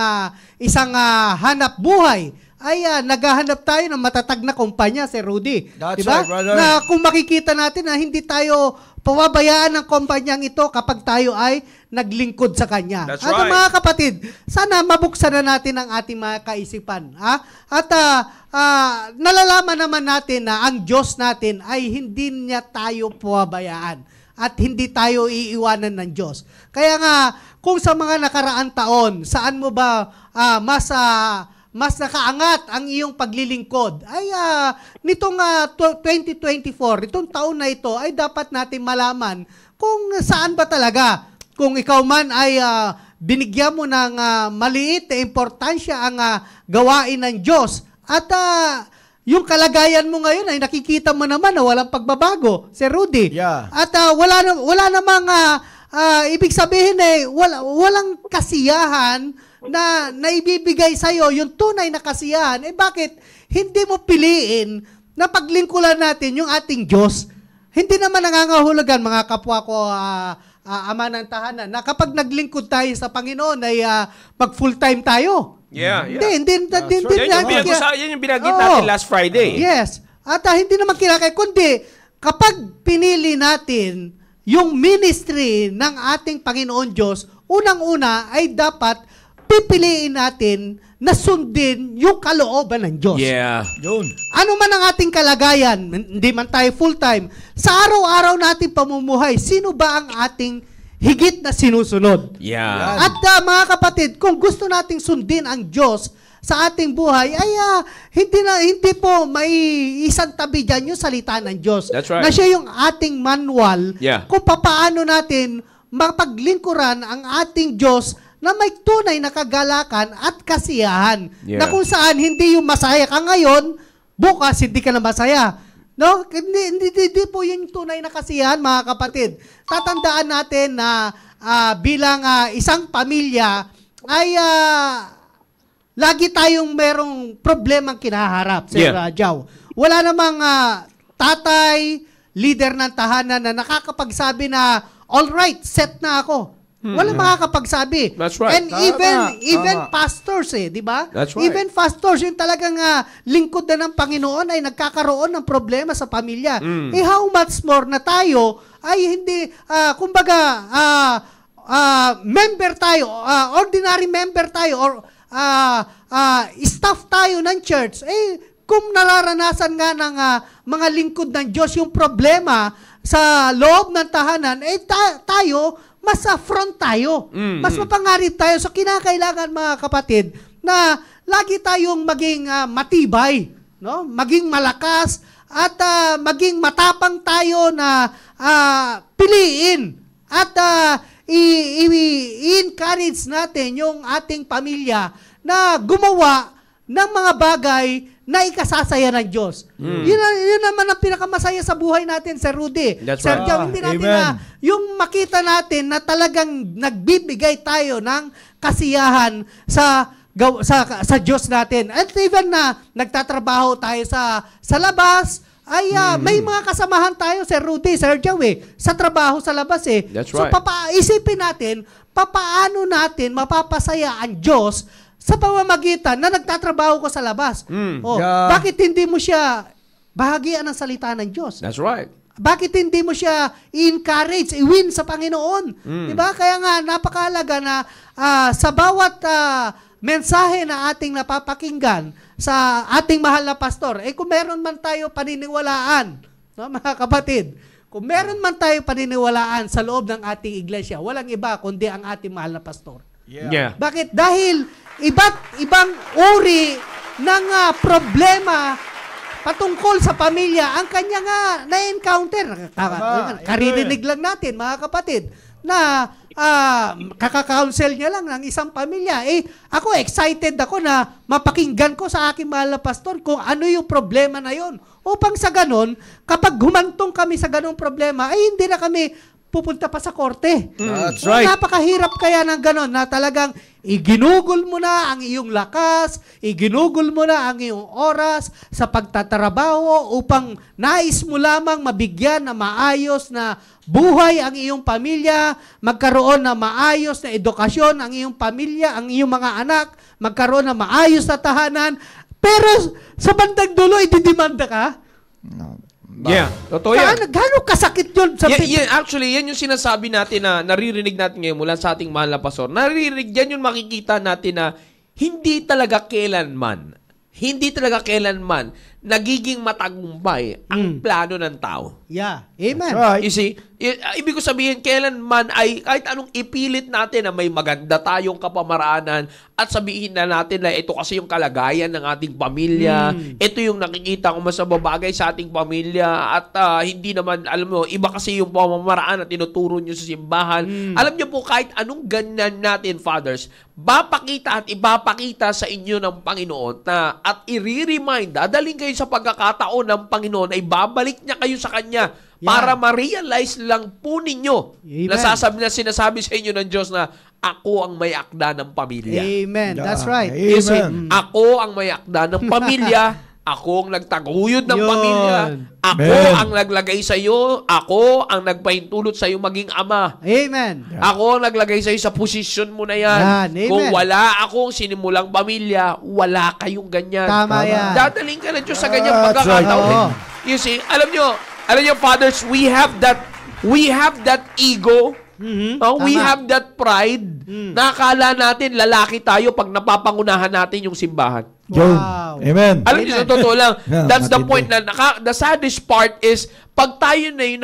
isang hanap buhay, ay naghahanap tayo ng matatag na kumpanya, Sir Rudy. That's diba? right, brother. Na kung makikita natin na hindi tayo pababayaan ng kumpanyang ito kapag tayo ay naglingkod sa Kanya. That's At right. mga kapatid, sana mabuksan na natin ang ating mga kaisipan. At nalalaman naman natin na ang Diyos natin ay hindi niya tayo pababayaan. At hindi tayo iiwanan ng Diyos. Kaya nga, kung sa mga nakaraang taon, saan mo ba mas nakaangat ang iyong paglilingkod, ay nitong 2024, itong taon na ito, ay dapat natin malaman kung saan ba talaga. Kung ikaw man ay binigyan mo ng maliit na importansya ang gawain ng Diyos, at yung kalagayan mo ngayon ay nakikita mo naman na walang pagbabago, Sir Rudy. Yeah. At wala namang ibig sabihin walang kasiyahan na naibibigay sa iyo yung tunay na kasiyahan. Bakit hindi mo piliin na paglingkuran natin yung ating Diyos? Hindi naman nangangahulugan, mga kapwa ko, ama ng tahanan, na kapag naglingkod tayo sa Panginoon ay mag full-time tayo. Yeah. Hindi. Yan yung binanggit natin last Friday. Yes. At hindi naman kinakaya, kundi kapag pinili natin yung ministry ng ating Panginoon Diyos, unang-una ay dapat pipiliin natin na sundin yung kalooban ng Diyos. Yeah. Yun. Ano man ang ating kalagayan, hindi man tayo full-time, sa araw-araw nating pamumuhay, sino ba ang ating higit na sinusunod? Yeah. At mga kapatid, kung gusto nating sundin ang Diyos sa ating buhay, ay hindi po may isang tabi dyan yung salita ng Diyos. That's right. Na siya yung ating manual Yeah. kung paano natin mapaglingkuran ang ating Diyos na may tunay na kagalakan at kasiyahan. Yeah. Na kung saan hindi yung masaya ka ngayon, bukas hindi ka na masaya. No? Hindi po yung tunay na kasiyahan, mga kapatid. Tatandaan natin na bilang isang pamilya ay lagi tayong merong problemang kinaharap, Sir Jow. Wala namang tatay, leader ng tahanan na nakakapagsabi na, all right, set na ako. Wala makakapagsabi. That's right. And Tama. even pastors di ba? That's right. Even pastors, yung talagang lingkod na ng Panginoon ay nagkakaroon ng problema sa pamilya. How much more na tayo ay hindi, member tayo, ordinary member tayo, or staff tayo ng church, kung nararanasan nga ng mga lingkod ng Diyos yung problema sa loob ng tahanan, tayo, mas front tayo. Mas mapangarap tayo. So, kinakailangan, mga kapatid, na lagi tayong maging matibay, no? Maging malakas, at maging matapang tayo na piliin at i-encourage natin yung ating pamilya na gumawa ng mga bagay na ikasasaya ng Diyos. Yun naman ang pinakamasaya sa buhay natin, Sir Rudy. That's Sir right. Jow, hindi natin Amen. yung makita natin na talagang nagbibigay tayo ng kasiyahan sa Diyos natin. At even na nagtatrabaho tayo sa labas, ay may mga kasamahan tayo, Sir Rudy, Sir Jow, sa trabaho sa labas. That's So, right. isipin natin, papaano natin mapapasaya ang Diyos sa pamamagitan na nagtatrabaho ko sa labas. Yeah. Bakit hindi mo siya bahagian ng salita ng Diyos? That's right. Bakit hindi mo siya i-encourage, i-win sa Panginoon? Diba? Kaya nga, napakahalaga na sa bawat mensahe na ating napapakinggan sa ating mahal na pastor, kung meron man tayo paniniwalaan, no, mga kapatid, kung meron man tayo paniniwalaan sa loob ng ating iglesia, walang iba kundi ang ating mahal na pastor. Yeah. Bakit? Dahil iba't ibang uri ng problema patungkol sa pamilya ang kanya nga na-encounter. Karirinig lang natin, mga kapatid, na kakakounsel niya lang ng isang pamilya. Ako, excited ako na mapakinggan ko sa aking mahal na pastor kung ano yung problema na yon. Upang sa ganon, kapag humantong kami sa ganong problema, hindi na kami pupunta pa sa korte. That's So, right. napakahirap kaya ng ganon na talagang iginugol mo na ang iyong lakas, iginugol mo na ang iyong oras sa pagtatrabaho upang nais mo lamang mabigyan na maayos na buhay ang iyong pamilya, magkaroon na maayos na edukasyon ang iyong pamilya, ang iyong mga anak, magkaroon na maayos na tahanan. Pero sa bandang dulo, ididimanda ka? Yeah. Totoo yan. Gano'ng kasakit yun? Actually, yan yung sinasabi natin na naririnig natin ngayon mula sa ating mahal na pastor. Naririnig, yan yung makikita natin na hindi talaga kailanman nagiging matagumpay ang plano ng tao. Yeah. Amen. Right. You see, ibig ko sabihin, kailanman ay kahit anong ipilit natin na may maganda tayong kapamaraanan at sabihin na natin na ito kasi yung kalagayan ng ating pamilya, ito yung nakikita ko mas mababagay sa ating pamilya at hindi naman, alam mo, iba kasi yung pamamaraan na tinuturo nyo sa simbahan. Alam nyo po, kahit anong ganyan natin, fathers, ipapakita sa inyo ng Panginoon na at i-remind, dadaling kayo sa pagkakataon ng Panginoon ay babalik niya kayo sa Kanya para ma-realize lang po ninyo na sinasabi sa inyo ng Diyos na ako ang may akda ng pamilya. Amen. That's right. Amen. Kasi ako ang may akda ng pamilya, ako ang nagtaguyod ng Yun. pamilya, ako Amen. ang naglagay sa iyo, ako ang nagpahintulot sa iyo maging ama. Amen. Ako ang naglagay sa iyo sa posisyon mo na yan. Yan, amen. Kung wala akong sinimulang pamilya, wala kayong ganyan. Tama yan. Dadaling ka na Diyos sa ganyang That's pagkakataon. right. You see, alam nyo, fathers, we have that ego We Tama. have that pride na akala natin lalaki tayo pag napapangunahan natin yung simbahan. Yun. Wow. Amen. Alam niyo, sa totoo lang, Yeah, that's the matindi. point na the saddest part is pag tayo na yung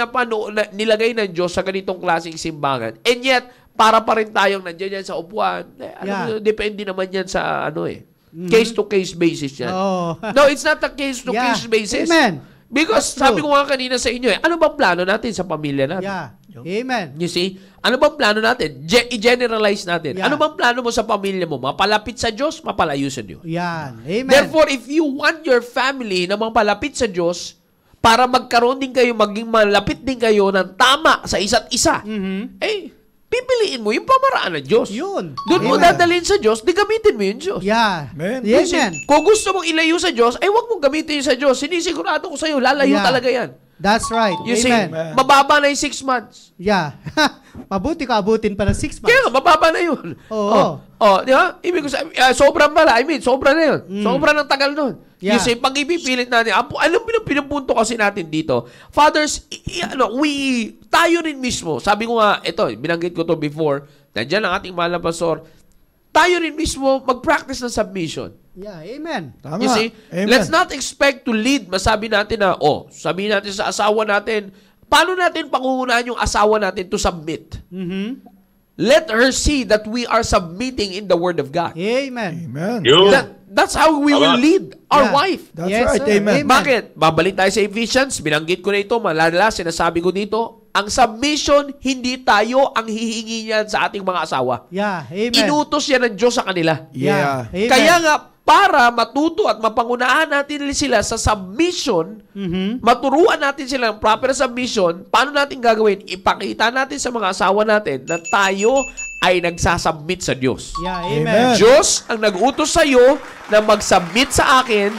nilagay ng Diyos sa ganitong klaseng simbahan, and yet, para pa rin tayong nandiyan yan sa upuan. Alam mo, depende naman yan sa case-to-case basis yan. Oh. No, it's not a case-to-case Yeah. basis. Amen. Because That's sabi true. ko nga kanina sa inyo, ano bang plano natin sa pamilya natin? Yeah. Amen. You see? Ano bang plano natin? I-generalize natin. Yeah. Ano bang plano mo sa pamilya mo? Mapalapit sa Diyos, mapalayo sa Diyos. Yan. Amen. Therefore, if you want your family na mapalapit sa Diyos, para magkaroon din kayo, maging malapit din kayo ng tama sa isa't isa, pipiliin mo yung pamaraan ng Diyos. Yun. Doon mo Amen. dadalhin sa Diyos, di gamitin mo yung Diyos. Yeah. Amen. Kasi Amen. kung gusto mong ilayo sa Diyos, ay huwag mong gamitin sa Diyos. Sinisigurado ko sa'yo, lalayo Yeah. talaga yan. That's right. You see, Amen. mababa na yung 6 months. Yeah. Mabuti ka abutin pa ng 6 months. Kaya nga, mababa na yun. Oo. Di ba? Ibig ko sabihin, sobrang pala. Sobra na yun. Sobra ng tagal nun. Yeah. You see, pag ipipilit natin, alam mo pinupunto kasi natin dito, fathers, tayo rin mismo, sabi ko nga, ito, binanggit ko to before, nandiyan ang ating mahal na pastor, tayo rin mismo mag-practice ng submission. Yeah. Amen. Tama. You see, Amen. let's not expect to lead. Masabi natin na, sabihin natin sa asawa natin, paano natin pangungunahan yung asawa natin to submit? Let her see that we are submitting in the Word of God. Amen. Amen. Yun. That's how we will lead our Yeah. wife. That's Yes, right. sir. Amen. Amen. Bakit? Babalik tayo sa Ephesians. Binanggit ko na ito. Malala, sinasabi ko dito. Ang submission, hindi tayo ang hihingi niyan sa ating mga asawa. Yeah. Amen. Inutos yan ng Diyos sa kanila. Yeah. Amen. Kaya nga, para matuto at mapangunahan natin sila sa submission, maturuan natin sila ng proper submission, paano natin gagawin? Ipakita natin sa mga asawa natin na tayo ay nagsasubmit sa Diyos. Yeah. Amen. Amen. Diyos ang nag-utos sa iyo na mag-submit sa akin,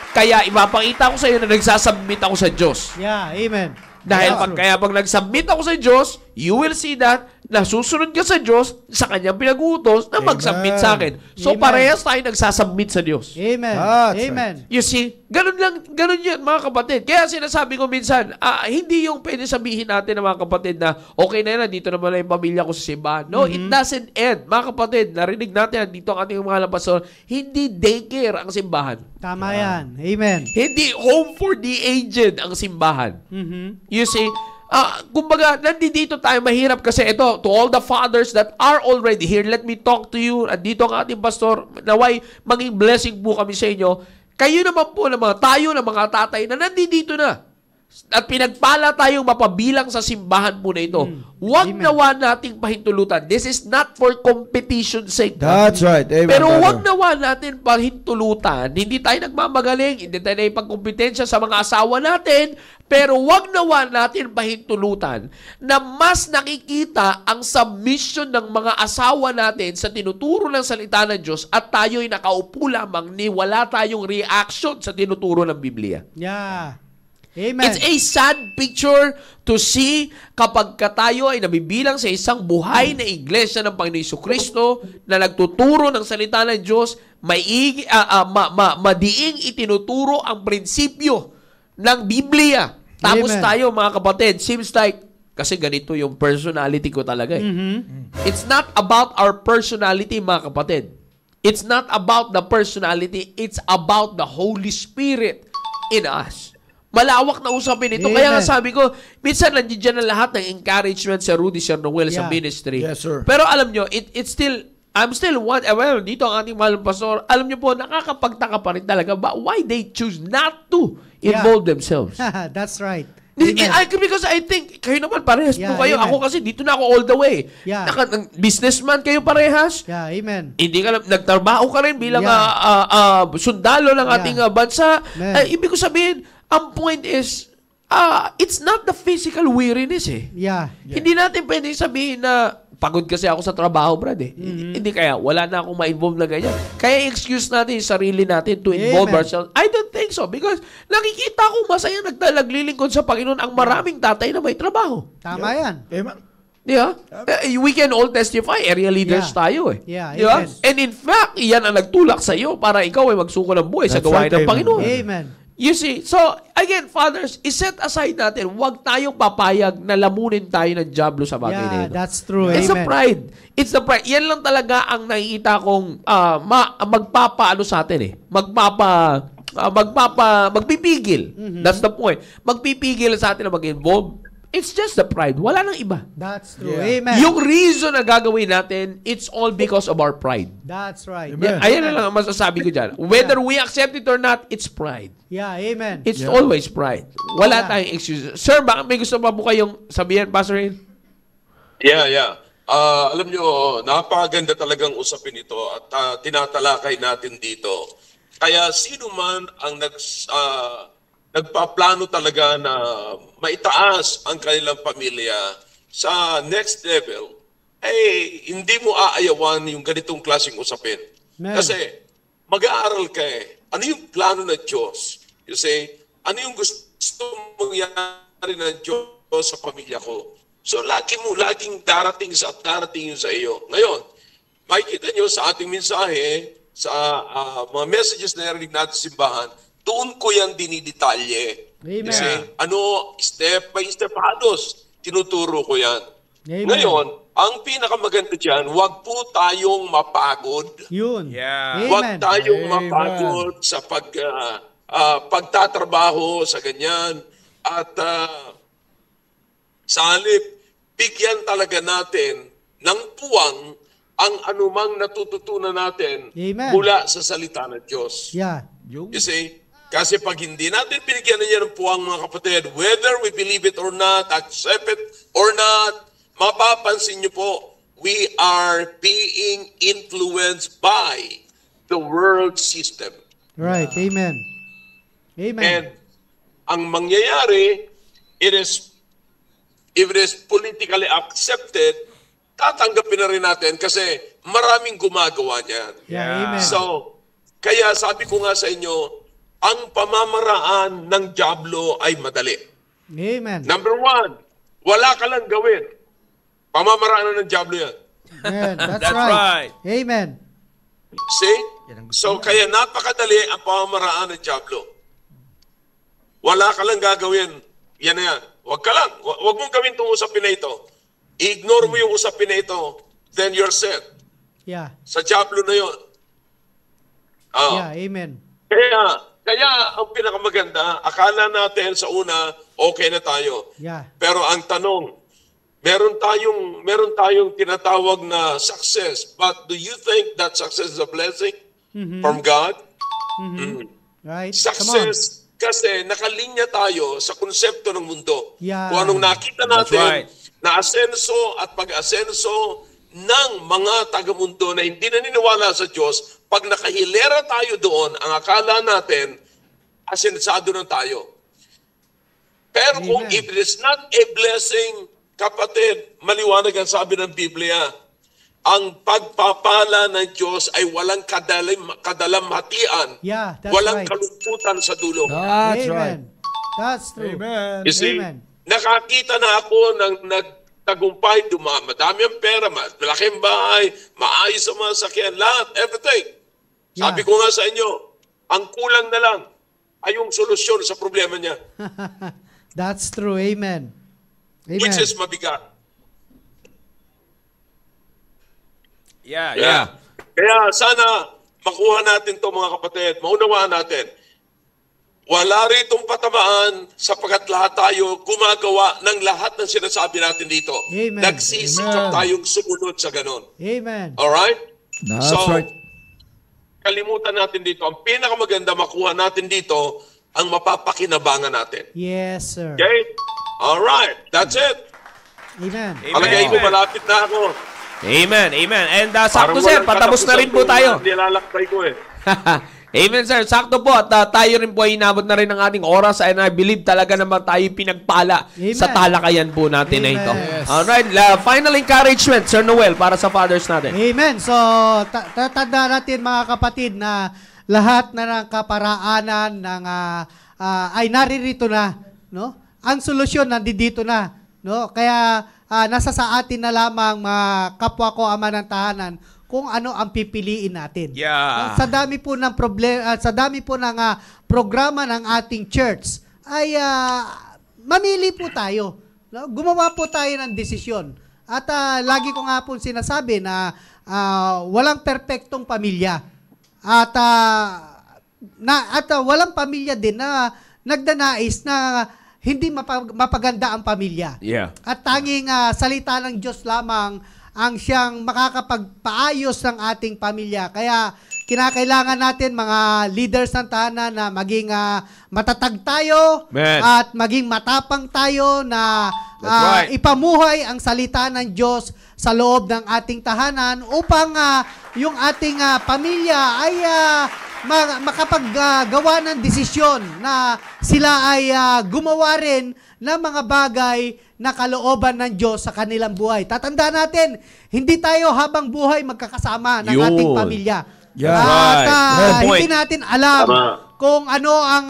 kaya ipapakita ko sa iyo na nagsasubmit ako sa Diyos. Yeah. Amen. Dahil Yeah. pag nag-submit ako sa Diyos, you will see that na susunod ka sa Diyos sa kanyang pinag-uutos na mag-submit sa akin. So, Amen. parehas tayo nagsasubmit sa Diyos. Amen. That's right. Amen. You see, ganun yan mga kapatid. Kaya sinasabi ko minsan, hindi yung pwede sabihin natin ng mga kapatid na okay na yan, dito naman na yung pamilya ko sa simbahan. No, it doesn't end. Mga kapatid, narinig natin, dito ang ating mga pastor, hindi daycare ang simbahan. Tama yan. Amen. Hindi home for the aged ang simbahan. You see, kumbaga, nandito tayo mahirap kasi ito, to all the fathers that are already here, let me talk to you, at dito ang ating pastor, naway maging blessing po kami sa inyo. Kayo naman po, tayo na mga tatay na nandito na. At pinagpala tayong mapabilang sa simbahan po na ito. Huwag nawa nating pahintulutan. This is not for competition's sake. That's right. Amen. Pero brother. huwag nawa natin pahintulutan. Hindi tayo nagmamagaling, hindi tayo ipagkompetensya sa mga asawa natin, pero huwag nawa natin pahintulutan na mas nakikita ang submission ng mga asawa natin sa tinuturo ng salita ng Diyos at tayo'y nakaupo lamang ni wala tayong reaction sa tinuturo ng Biblia. Yeah. Amen. It's a sad picture to see kapag tayo ay nabibilang sa isang buhay na iglesia ng Panginoon Jesucristo na nagtuturo ng salita ng Diyos, madiing itinuturo ang prinsipyo ng Biblia. Tapos Amen. tayo mga kapatid, seems like, kasi ganito yung personality ko talaga eh. It's not about our personality mga kapatid. It's not about the personality, it's about the Holy Spirit in us. Malawak na usapin ito. Amen. Kaya nga sabi ko, minsan nandiyan na lahat ng encouragement sa Rudy Sir Noel sa Yeah. ministry. Yes, sir. Pero alam nyo, it's still, I'm still one, well, dito ang ating mahal pastor, alam nyo po, nakakapagtaka pa rin talaga, but why they choose not to involve themselves? That's right. Because I think, kayo naman parehas po Yeah, kayo. amen. Ako kasi dito na ako all the way. Yeah. Businessman kayo parehas. Yeah. Amen. Hindi ka nagtrabaho ka rin bilang Yeah. sundalo ng ating bansa. Man. Ibig ko sabihin, ang point is, it's not the physical weariness eh. Yeah. Hindi natin pwedeng sabihin na pagod kasi ako sa trabaho, Brad eh. Hindi kaya, wala na akong ma-involve na ganyan. Kaya excuse natin yung sarili natin to involve Amen. ourselves. I don't think so because nakikita ko masaya naglilingkod sa Panginoon ang maraming tatay na may trabaho. Tama yan. Amen. Di ba? We can all testify, area leaders Yeah. tayo eh. Yeah, Di ba? amen. And in fact, iyan ang nagtulak sa iyo para ikaw ay magsuko ng buhay sa That's gawain right, ng amen. Panginoon. Amen. You see, so again, fathers, iset aside natin, huwag tayong papayag na lamunin tayo ng diablo sa bagay na Yeah, ito. that's true. It's the Amen. pride. It's the pride. Yan lang talaga ang nakikita kong magpapaano sa atin eh. Magpipigil. That's the point. Magpipigil sa atin na mag-involve. It's just the pride. Wala nang iba. That's true. Yeah. Amen. Yung reason na gagawin natin, it's all because of our pride. That's right. Amen. Ayan na lang ang masasabi ko dyan. Whether we accept it or not, it's pride. Yeah, amen. It's always pride. Wala Yeah. tayong excuse. Sir, baka may gusto pa po kayong sabihin, Pastor Hill? Yeah. Alam nyo, napakaganda talagang usapin ito at tinatalakay natin dito. Kaya sino man ang nagpaplano talaga na maitaas ang kanilang pamilya sa next level, hindi mo aayawan yung ganitong klaseng usapin. Man. Kasi mag-aaral ka ano yung plano ng Diyos? You say, ano yung gusto mangyari ng Diyos sa pamilya ko? So laging darating yun sa iyo. Ngayon, makikita nyo sa ating mensahe, sa mga messages na narinig natin sa simbahan, doon ko yan dinidetalye. Amen. Kasi step by step, halos tinuturo ko yan. Amen. Ngayon, ang pinakamaganda dyan, huwag po tayong mapagod. Yun. Yeah. Huwag Amen. tayong Amen. mapagod sa pagtatrabaho sa ganyan. At sa halip, bigyan talaga natin ng puwang ang anumang natututunan natin Amen. mula sa salita ng Diyos. Yeah. You see? Kasi pag hindi natin binigyan na yan ng puwang, mga kapatid, whether we believe it or not, accept it or not, mapapansin nyo po, we are being influenced by the world system. Right. Amen. Amen. And ang mangyayari, if it is politically accepted, tatanggapin na rin natin kasi maraming gumagawa niyan. Yeah, amen. So, kaya sabi ko nga sa inyo, ang pamamaraan ng dyablo ay madali. Amen. Number one, wala ka lang gawin. Pamamaraan ng dyablo yan. Amen. That's, That's right. right. Amen. See? So, kaya napakadali ang pamamaraan ng dyablo. Wala ka lang gagawin. Yan na yan. Huwag ka lang. Huwag mong gawin itong usapin na ito. Ignore mo yung usapin na ito. Then you're set. Yeah. Sa dyablo na yun. Yeah. Amen. Kaya ang pinakamaganda, akala natin sa una, okay na tayo. Yeah. Pero ang tanong, meron tayong tinatawag na success. But do you think that success is a blessing from God? Right. Come on. Success, kasi nakalinya tayo sa konsepto ng mundo. Yeah. Kung anong nakita That's natin right. na asenso at pag-asenso ng mga taga-mundo na hindi naniniwala sa Diyos, pag nakahilera tayo doon, ang akala natin, asensado na tayo. Pero kung Amen. if it is not a blessing, kapatid, maliwanag ang sabi ng Biblia, ang pagpapala ng Diyos ay walang kadalamhatian, Yeah, that's walang right. kalungkutan sa dulo. That's Amen. right. That's true. Amen. You see, Amen. nakakita na ako ng nagtagumpay, madami ang pera, malaking bahay, maayos ang mga sakyan, lahat, everything. Yeah. Sabi ko nga sa inyo, ang kulang na lang ay yung solusyon sa problema niya, That's true. Amen. Amen. which is mabigat. Yeah. Kaya sana makuha natin to mga kapatid, maunawaan natin. Wala ritong patamaan sapagkat lahat tayo gumagawa ng lahat ng sinasabi natin dito. Amen. Nagsisikap Amen. tayong sumunod sa ganon. Amen. Alright? That's So, right. kalimutan natin dito. Ang pinakamaganda makuha natin dito, ang mapapakinabangan natin. Yes, sir. Okay? Alright. That's it. Amen. Palagay ko malapit na ako. Amen. And sakto, Parang sir, walang patapos na rin po katapusan tayo. kung nilalakbay ko eh. Amen, sir. Sakto po. At tayo rin po ay inabot na rin ng ating oras. And I believe talaga naman tayo pinagpala Amen. sa talakayan po natin na Amen. ito. Yes. Alright. Final encouragement, Sir Noel, para sa fathers natin. Amen. So, tatanda natin mga kapatid na lahat na ng kaparaanan ng ay naririto na, no? Ang solusyon nandito na, no? Kaya nasa sa atin na lamang mga kapwa ko ama ng tahanan kung ano ang pipiliin natin. Yeah. Sa dami po ng sa dami po ng programa ng ating church ay mamili po tayo. No? Gumawa po tayo ng desisyon. At lagi ko nga po sinasabi na walang perpektong pamilya. At walang pamilya din na nagdanais na hindi mapaganda ang pamilya. Yeah. At tanging salita ng Diyos lamang ang siyang makakapagpaayos ng ating pamilya. Kaya kinakailangan natin mga leaders ng tahanan na maging matatag tayo at maging matapang tayo na ipamuhay ang salita ng Diyos sa loob ng ating tahanan upang yung ating pamilya ay makapaggawa ng desisyon na sila ay gumawa rin ng mga bagay na kalooban ng Diyos sa kanilang buhay. Tatandaan natin, hindi tayo habang buhay magkakasama ng ating pamilya. At hindi natin alam kung ano ang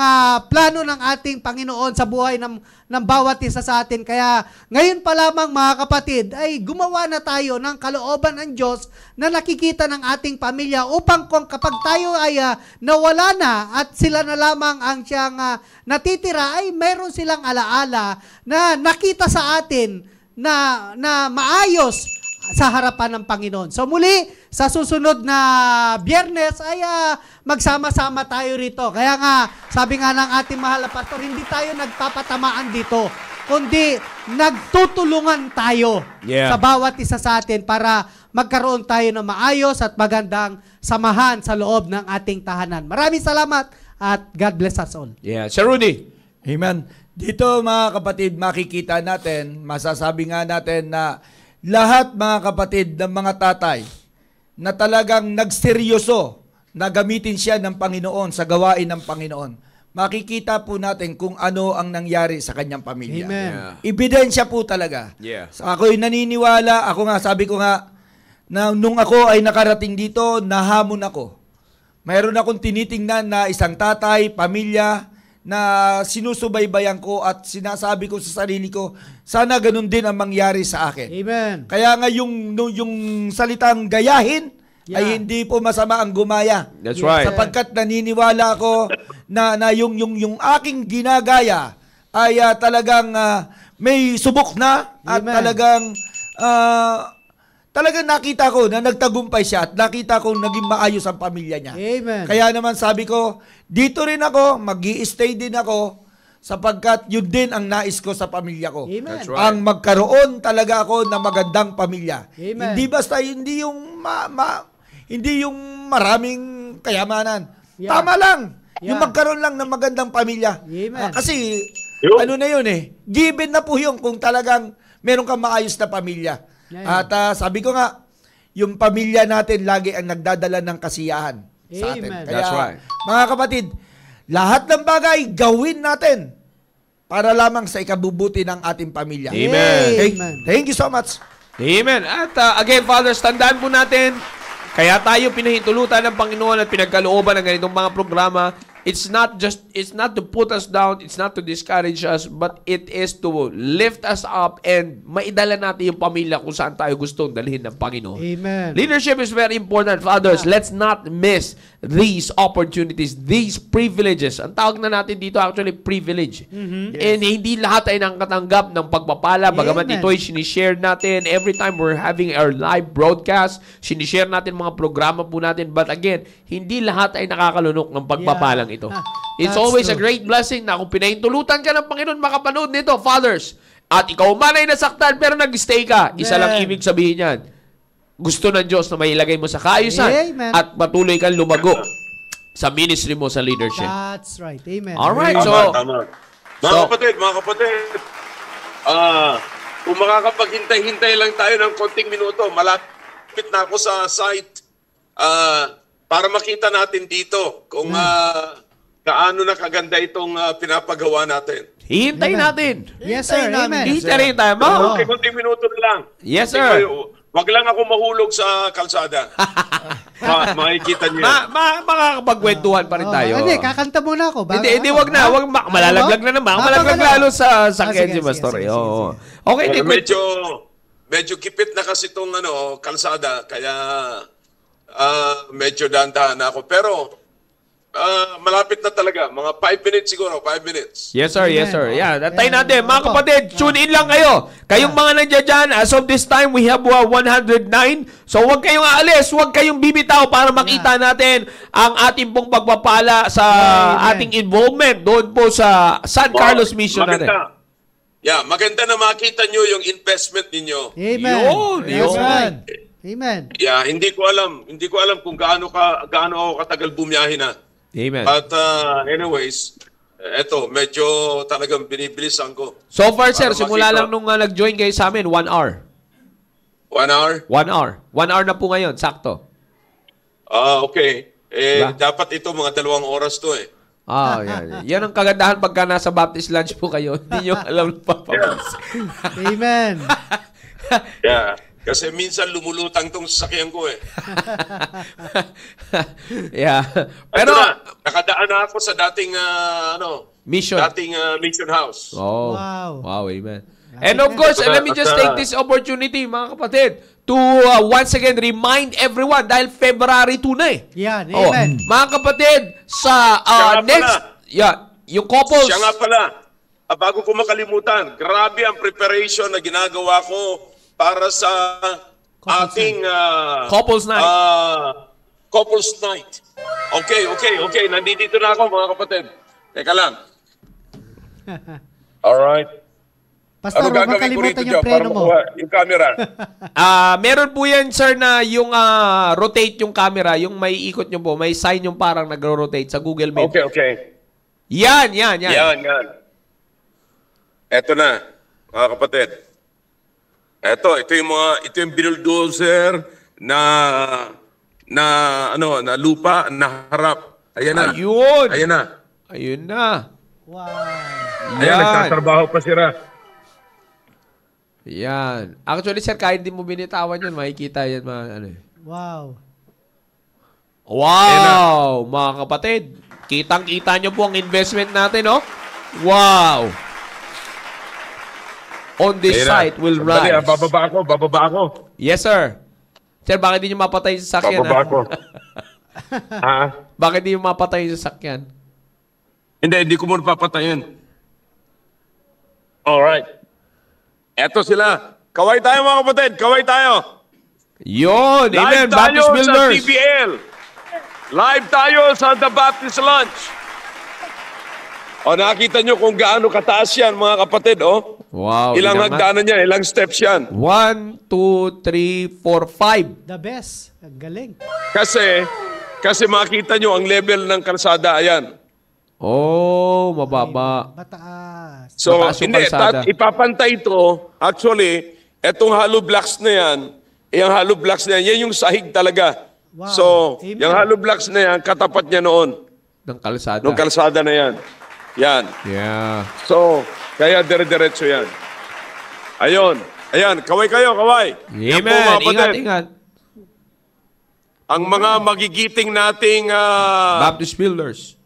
plano ng ating Panginoon sa buhay ng bawat isa sa atin. Kaya ngayon pa lamang mga kapatid, ay gumawa na tayo ng kalooban ng Diyos na nakikita ng ating pamilya upang kung kapag tayo ay nawala na at sila na lamang ang siyang natitira, ay meron silang alaala na nakita sa atin na maayos sa harapan ng Panginoon. So muli, sa susunod na Biyernes ay magsama-sama tayo rito. Kaya nga, sabi nga ng ating mahal na pastor, hindi tayo nagpapatamaan dito, kundi nagtutulungan tayo sa bawat isa sa atin para magkaroon tayo ng maayos at magandang samahan sa loob ng ating tahanan. Maraming salamat at God bless us all. Yeah. Sir Rudy. Amen. Dito mga kapatid, makikita natin, masasabi nga natin na lahat mga kapatid ng mga tatay na talagang nagseryoso na gamitin siya ng Panginoon sa gawain ng Panginoon, makikita po natin kung ano ang nangyari sa kanyang pamilya. Amen. Ebidensya po talaga. Yeah. Ako'y naniniwala, ako nga, sabi ko nga, na nung ako ay nakarating dito, nahamon ako. Mayroon akong tinitingnan na isang tatay, pamilya, na sinusubaybayan ko at sinasabi ko sa sarili ko, sana ganun din ang mangyari sa akin. Amen. Kaya nga yung salitang gayahin, ay hindi po masama ang gumaya. That's right. Sapagkat naniniwala ako na yung aking ginagaya ay talagang may subok na at talagang nakita ko na nagtagumpay siya at nakita ko naging maayos ang pamilya niya. Amen. Kaya naman sabi ko, dito rin ako, mag-i-stay din ako sapagkat yun din ang nais ko sa pamilya ko. Amen. That's right. Ang magkaroon talaga ako ng magandang pamilya. Amen. Hindi basta hindi yung maraming kayamanan. Yeah. Tama lang. Yeah. Yung magkaroon lang ng magandang pamilya. Amen. Kasi Yun. ano na yun given na po yun kung talagang meron kang maayos na pamilya. Yeah. At sabi ko nga, yung pamilya natin lagi ang nagdadala ng kasiyahan sa atin. Amen. Kaya, That's right. mga kapatid, lahat ng bagay gawin natin para lamang sa ikabubuti ng ating pamilya. Amen. Thank you so much. Amen. At again, Fathers, tandaan po natin, kaya tayo pinahintulutan ng Panginoon at pinagkalooban ng ganitong mga programa. It's not to put us down, it's not to discourage us, but it is to lift us up and maidala natin yung pamilya kung saan tayo gustong dalhin ng Panginoon. Amen. Leadership is very important, Fathers. Let's not miss these opportunities, these privileges. Ang tawag na natin dito actually privilege. And hindi lahat ay nakatanggap ng pagpapala. Bagamat Amen. ito'y sinishare natin every time we're having our live broadcast, sinishare natin mga programa po natin. But again, hindi lahat ay nakakalunok ng pagpapalang ito. It's That's always a true. great blessing na kung pinahintulutan ka ng Panginoon makapanood nito, Fathers, at ikaw man ay nasaktan pero nag-stay ka, isa lang Amen. ibig sabihin yan. Gusto ng Diyos na mailagay mo sa kaayusan Amen. at patuloy kang lumago sa ministry mo sa leadership. That's right. Amen. Alright, Tama, so, tama. Mga kapatid, kung makakapaghintay-hintay lang tayo ng konting minuto, malapit na ako sa site para makita natin dito kung gaano na kaganda itong pinapagawa natin. hihintayin natin. Yes, sir. Amen. Hihintayin tayo mo. Konting minuto na lang. Yes, sir. Wag lang ako mahulog sa kalsada. Makikita niyo. Makakapagkwentuhan pa rin tayo. Hindi, kakanta muna ako. Hindi, wag na. Wag malalaglag na naman. Malalaglag lalo sa sakyan si sige, Pastor. sige, Oo. Okay, hindi. Medyo kipit na kasi itong kalsada, kaya medyo dahan-dahan na ako. Pero, malapit na talaga. Mga 5 minutes siguro, 5 minutes. Yes, sir. Yes, sir. Yeah, antayin Ayan. natin. Mga Opo. kapatid, tune in lang kayo. Kayong mga nandiyan dyan, as of this time, we have 109. So, huwag kayong aalis. Huwag kayong bibitaw para makita natin ang ating pong pagpapala sa Amen. ating involvement doon po sa San Carlos Mission natin. Maganda. Yeah, maganda na makita nyo yung investment ninyo. Amen. Yun, That's yun. right. Amen. Yeah, hindi ko alam kung gaano ako katagal bumiyahe na. Amen. But anyways, eto, medyo talagang binibilisan ko. So far, sir, Para simula makita. lang nung nag-join kayo sa amin, 1 hour. 1 hour? 1 hour. 1 hour na po ngayon, sakto. Okay. Diba? Dapat ito mga 2 oras to eh. Yan. Yan ang kagandahan pagka nasa Baptist lunch po kayo. Hindi nyo alam papapos. Amen. Yeah. Kasi minsan lumulutang tong sasakyan ko eh. Yeah. Pero Pero, nakadaan na ako sa dating mission. mission house. Oh. Wow. Wow, amen. And of course, let me just take this opportunity, mga kapatid, to once again remind everyone dahil February 2 na eh. Yan. Oh, Amen. mga kapatid, sa Siya nga next, yung couples. Siya nga pala, bago ko makalimutan, grabe ang preparation na ginagawa ko para sa ating Couples night. couples night. Okay. Nandito na ako, mga kapatid. Teka lang. Alright. Pastor, huwag makalimutan yung preno mo. Yung camera. Meron po yan, sir, na yung rotate yung camera, yung may ikot nyo po, may sign yung parang nagro-rotate sa Google Meet. Okay. Yan. Yan. Eto na, mga kapatid. Ito yung bulldozer na lupa na harap. Ayan na. Ayun. Ayan na. Wow. Ayan, nagtatrabaho pa sila. Yan. Actually, sir, kahit di mo binitawan yun, makikita yan, Wow. Wow! Mga kapatid, kitang-kita nyo po ang investment natin, no? Wow! On this site will Sandali, rise. bababa ako. Yes, sir. Sir, bakit di nyo mapatay sa sakyan? Bababa ako. Ha? Bakit di nyo mapatay sa sakyan? Hindi ko muna papatayin. Alright. Eto sila. Kaway tayo, mga kapatid. Kaway tayo. Yun! Amen! Live tayo Baptist sa Builders! TBL. Live tayo sa The Baptist Lunch. O, nakita nyo kung gaano kataas yan, mga kapatid, oh. Wow! Ilang inangat. hagdanan yan, ilang steps yan. 1, 2, 3, 4, 5. The best. Ang galing. Kasi makita nyo ang level ng kalsada, ayan. Oh, mababa. Mataas. So, Mataas yung hindi, kalsada. ipapantay ito. Actually, etong hollow blocks na yan, yan yung sahig talaga. Wow. So, Amen. yung hollow blocks na yan, katapat niya noon. Ng kalsada. Nung kalsada na yan. Yan. Yeah. So, kaya dire-diretso yan. Ayan, kaway kayo, kaway. Yan po, mga Amen! kapatid. Ingat. Ang mga magigiting nating Baptist Builders.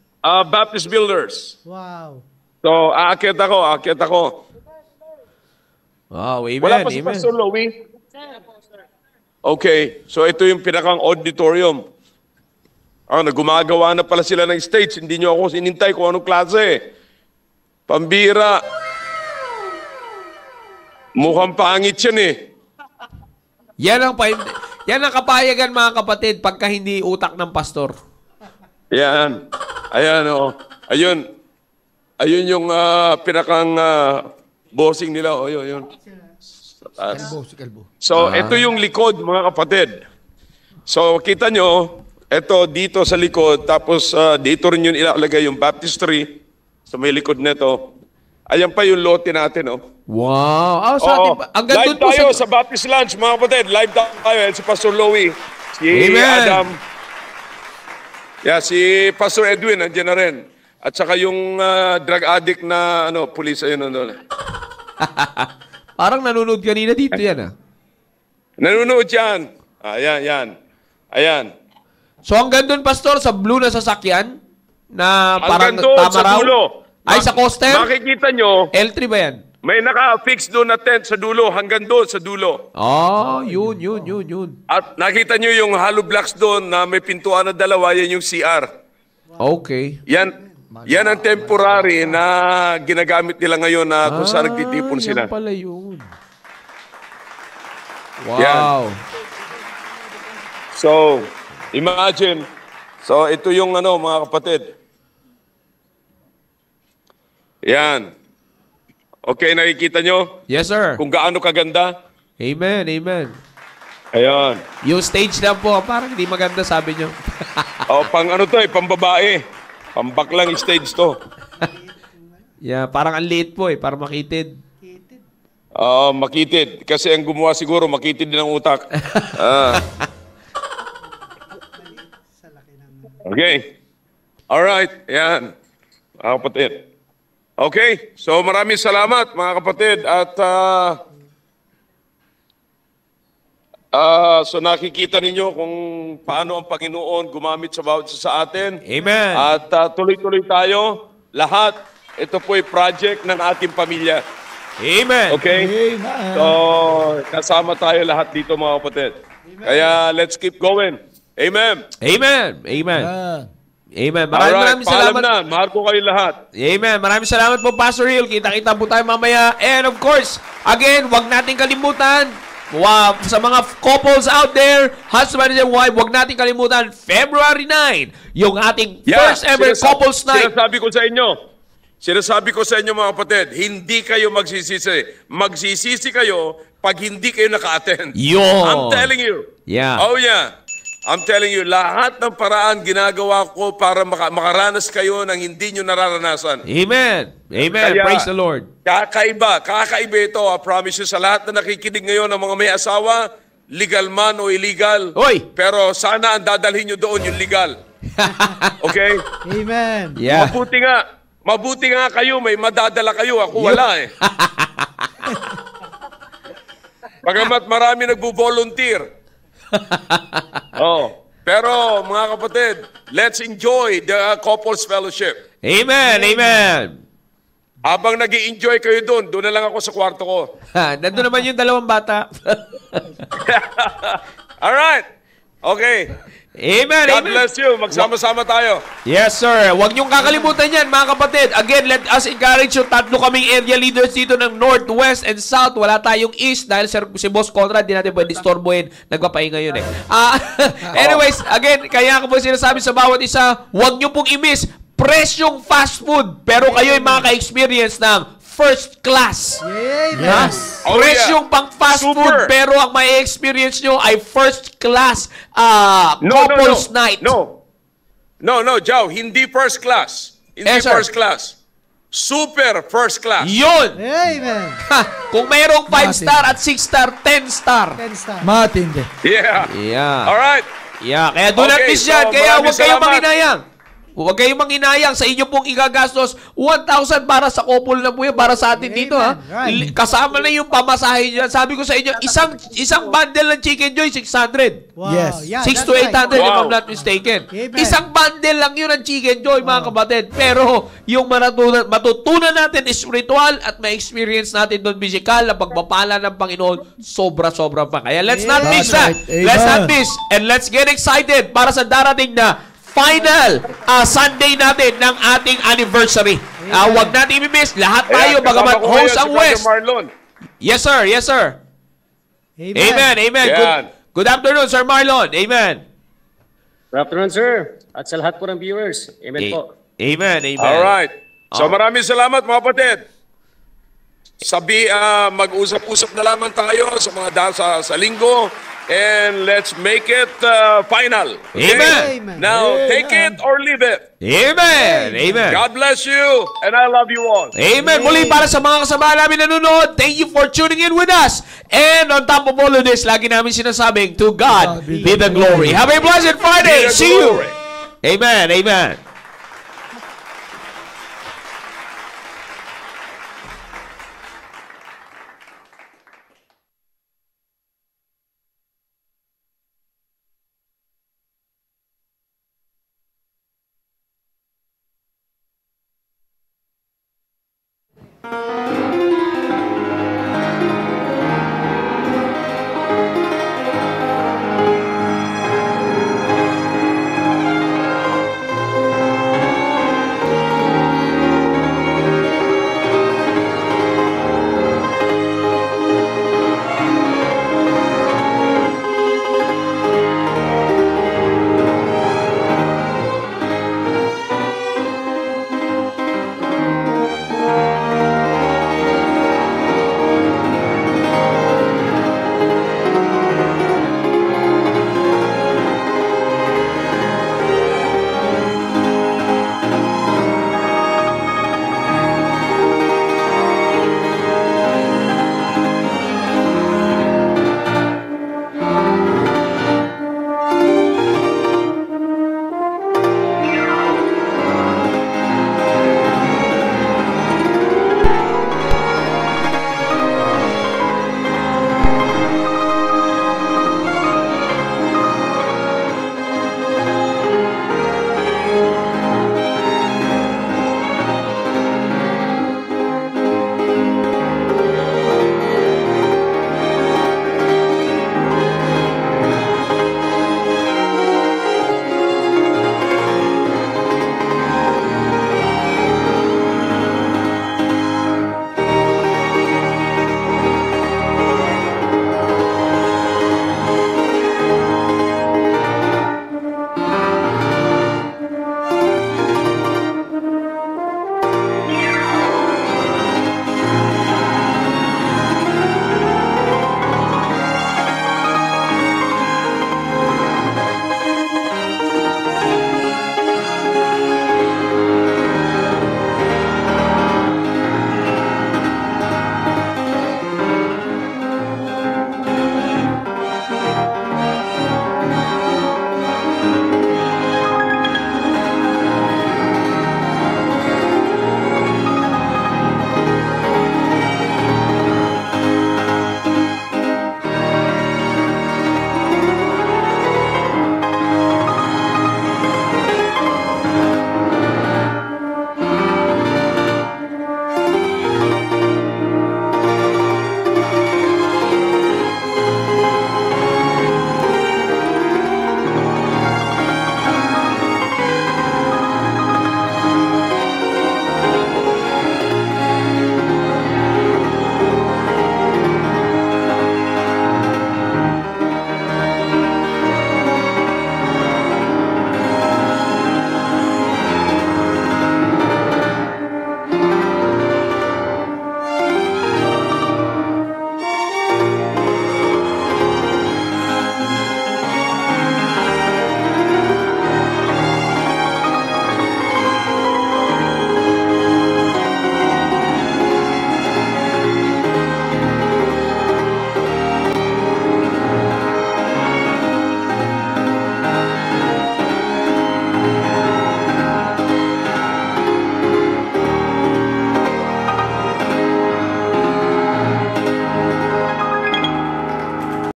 Baptist Builders. Wow. So, aakyat ako. Wow, amen, Wala pa si amen. Pastor Louie? Okay, so ito yung pinakang auditorium. Gumagawa na pala sila ng stage. Hindi nyo ako sinintay kung anong klase. Pambira. Mukhang pangit yan eh. Yan ang kapayagan, mga kapatid, pagka hindi utak ng pastor. Yan. Ayan, oh. Ayun yung pinakang bossing nila. Oh, yun. Sa taas. So, ito yung likod, mga kapatid. So, kita nyo, ito dito sa likod, tapos dito rin yun ilalagay yung baptistry sa may likod nito. Ayan pa yung lote natin, oh. Wow. Sa atin, ang ganda Live po tayo sa Baptist Lunch, mga kapatid. Live tayo. Si Pastor Louie, si Amen. Adam. Yeah, si Pastor Edwin, nandiyan na rin. At saka yung drug addict na pulis, ayun nandun. Parang nanonood kanina dito yan, Nanonood yan. Ayan. So hanggang doon, pastor, sa blue na sasakyan, na parang Hanggang doon tama sa raw? dulo. Ay, sa coaster? Makikita nyo, L3 ba yan? May naka-fix doon na tent sa dulo, hanggang doon sa dulo. Oh, yun. At nakita nyo yung hollow blocks doon na may pintuan na dalawa, yan yung CR. Okay. Yan ang temporary na ginagamit nila ngayon na kung saan nagtitipon sila. Yan pala yun. Yan. Wow. So, imagine. So, ito yung mga kapatid. Yan. Okay, nakikita nyo? Yes, sir. Kung gaano kaganda? Amen. Ayan. Yung stage lang po, parang hindi maganda, sabi nyo. Pang pang babae. Pambaklang stage to. Yeah, parang ang liit po parang makitid. Makitid. Kasi ang gumawa siguro, makitid din ang utak. Okay. Alright. Yan. Mga kapatid. Okay. So maraming salamat mga kapatid. At so nakikita ninyo kung paano ang Panginoon gumamit sa bawat isa sa atin. Amen. At tuloy-tuloy tayo. Lahat. Ito po ay project ng ating pamilya. Amen. Okay? Amen. So, kasama tayo lahat dito mga kapatid. Kaya, let's keep going. Amen. Amen. Amen. Maraming paalam salamat. na. Mahal ko kayo lahat. Amen. Maraming salamat po, Pastor Hill. Kita-kita po tayo mamaya. And of course, again, wag natin kalimutan, sa mga couples out there, husband and wife, wag natin kalimutan, February 9, yung ating first ever couples night. Sinasabi ko sa inyo mga kapatid, hindi kayo magsisisi. Magsisisi kayo pag hindi kayo naka-attend. I'm telling you. Yeah. Oh yeah. I'm telling you, lahat ng paraan ginagawa ko para makaranas kayo ng hindi nyo nararanasan. Amen. Kaya, Praise the Lord. Kakaiba ito, I promise you, sa lahat na nakikinig ngayon ng mga may asawa, legal man o illegal. Oy! Pero sana ang dadalhin nyo doon yung legal. Okay? Amen. Yeah. Mabuti nga kayo, may madadala kayo. Ako wala eh. Pagamat marami nagbo-volunteer. Pero mga kapatid, let's enjoy the couples fellowship. Amen. Habang nag-i-enjoy kayo doon na lang ako sa kwarto ko. Nandun naman yung dalawang bata. Alright. Okay. Amen. God bless you. Magsama-sama tayo. Yes, sir. Huwag niyong kakalimutan yan, mga kapatid. Again, let us encourage you. Tatlo kaming area leaders dito ng North, West, and South. Wala tayong East dahil si Boss Conrad, di natin pwede istorbohin. Nagpapahinga yun Anyways, again, kaya ko po sinasabi sa bawat isa, huwag niyo pong i-miss presyong fast food. Pero kayo'y makaka-experience ng first class. Yes. Presyong pang fast food, pero ang may experience nyo ay first class couples night. No, Joe, hindi first class. Hindi first class. Super first class. Yun! Amen. Kung mayroong 5-star at 6-star, 10-star. 10-star. Matindi. Yeah. Alright. Yeah, kaya do not miss yan. Kaya huwag kayong manginayang. Huwag kayong manginayang sa inyo pong igagastos. 1,000 para sa couple na po yan, para sa atin dito ha. Right. Kasama na yung pamasahe dyan. Sabi ko sa inyo, isang bundle ng Chicken Joy, 600. Wow. Yes. Yeah, 6 to that's 800 right. if I'm not mistaken. Amen. Isang bundle lang yun ng Chicken Joy, mga kapatid. Pero yung matutunan natin spiritual at ma-experience natin doon physical na pagpapala ng Panginoon, sobra-sobra pa. Kaya let's not miss that. Right. Let's not Amen. miss. And let's get excited para sa darating na final Sunday natin ng ating anniversary. Huwag natin i-miss. Lahat tayo, bagamat host ang West. Yes, sir. Yes, sir. Amen. Amen. Good afternoon, Sir Marlon. Amen. Good afternoon, sir. At sa lahat po ng viewers. Amen po. Amen. Amen. Alright. So maraming salamat mga kapatid. Mag-usap-usap na lamang tayo sa mga sa linggo. And let's make it final. Okay? Amen. Now, take it or leave it. Amen. Amen. God bless you, and I love you all. Amen. Muli para sa mga kasama namin nanonood, thank you for tuning in with us. And on top of all of this, lagi namin sinasabing, to God be the glory. Have a blessed Friday. See you. Amen. Amen.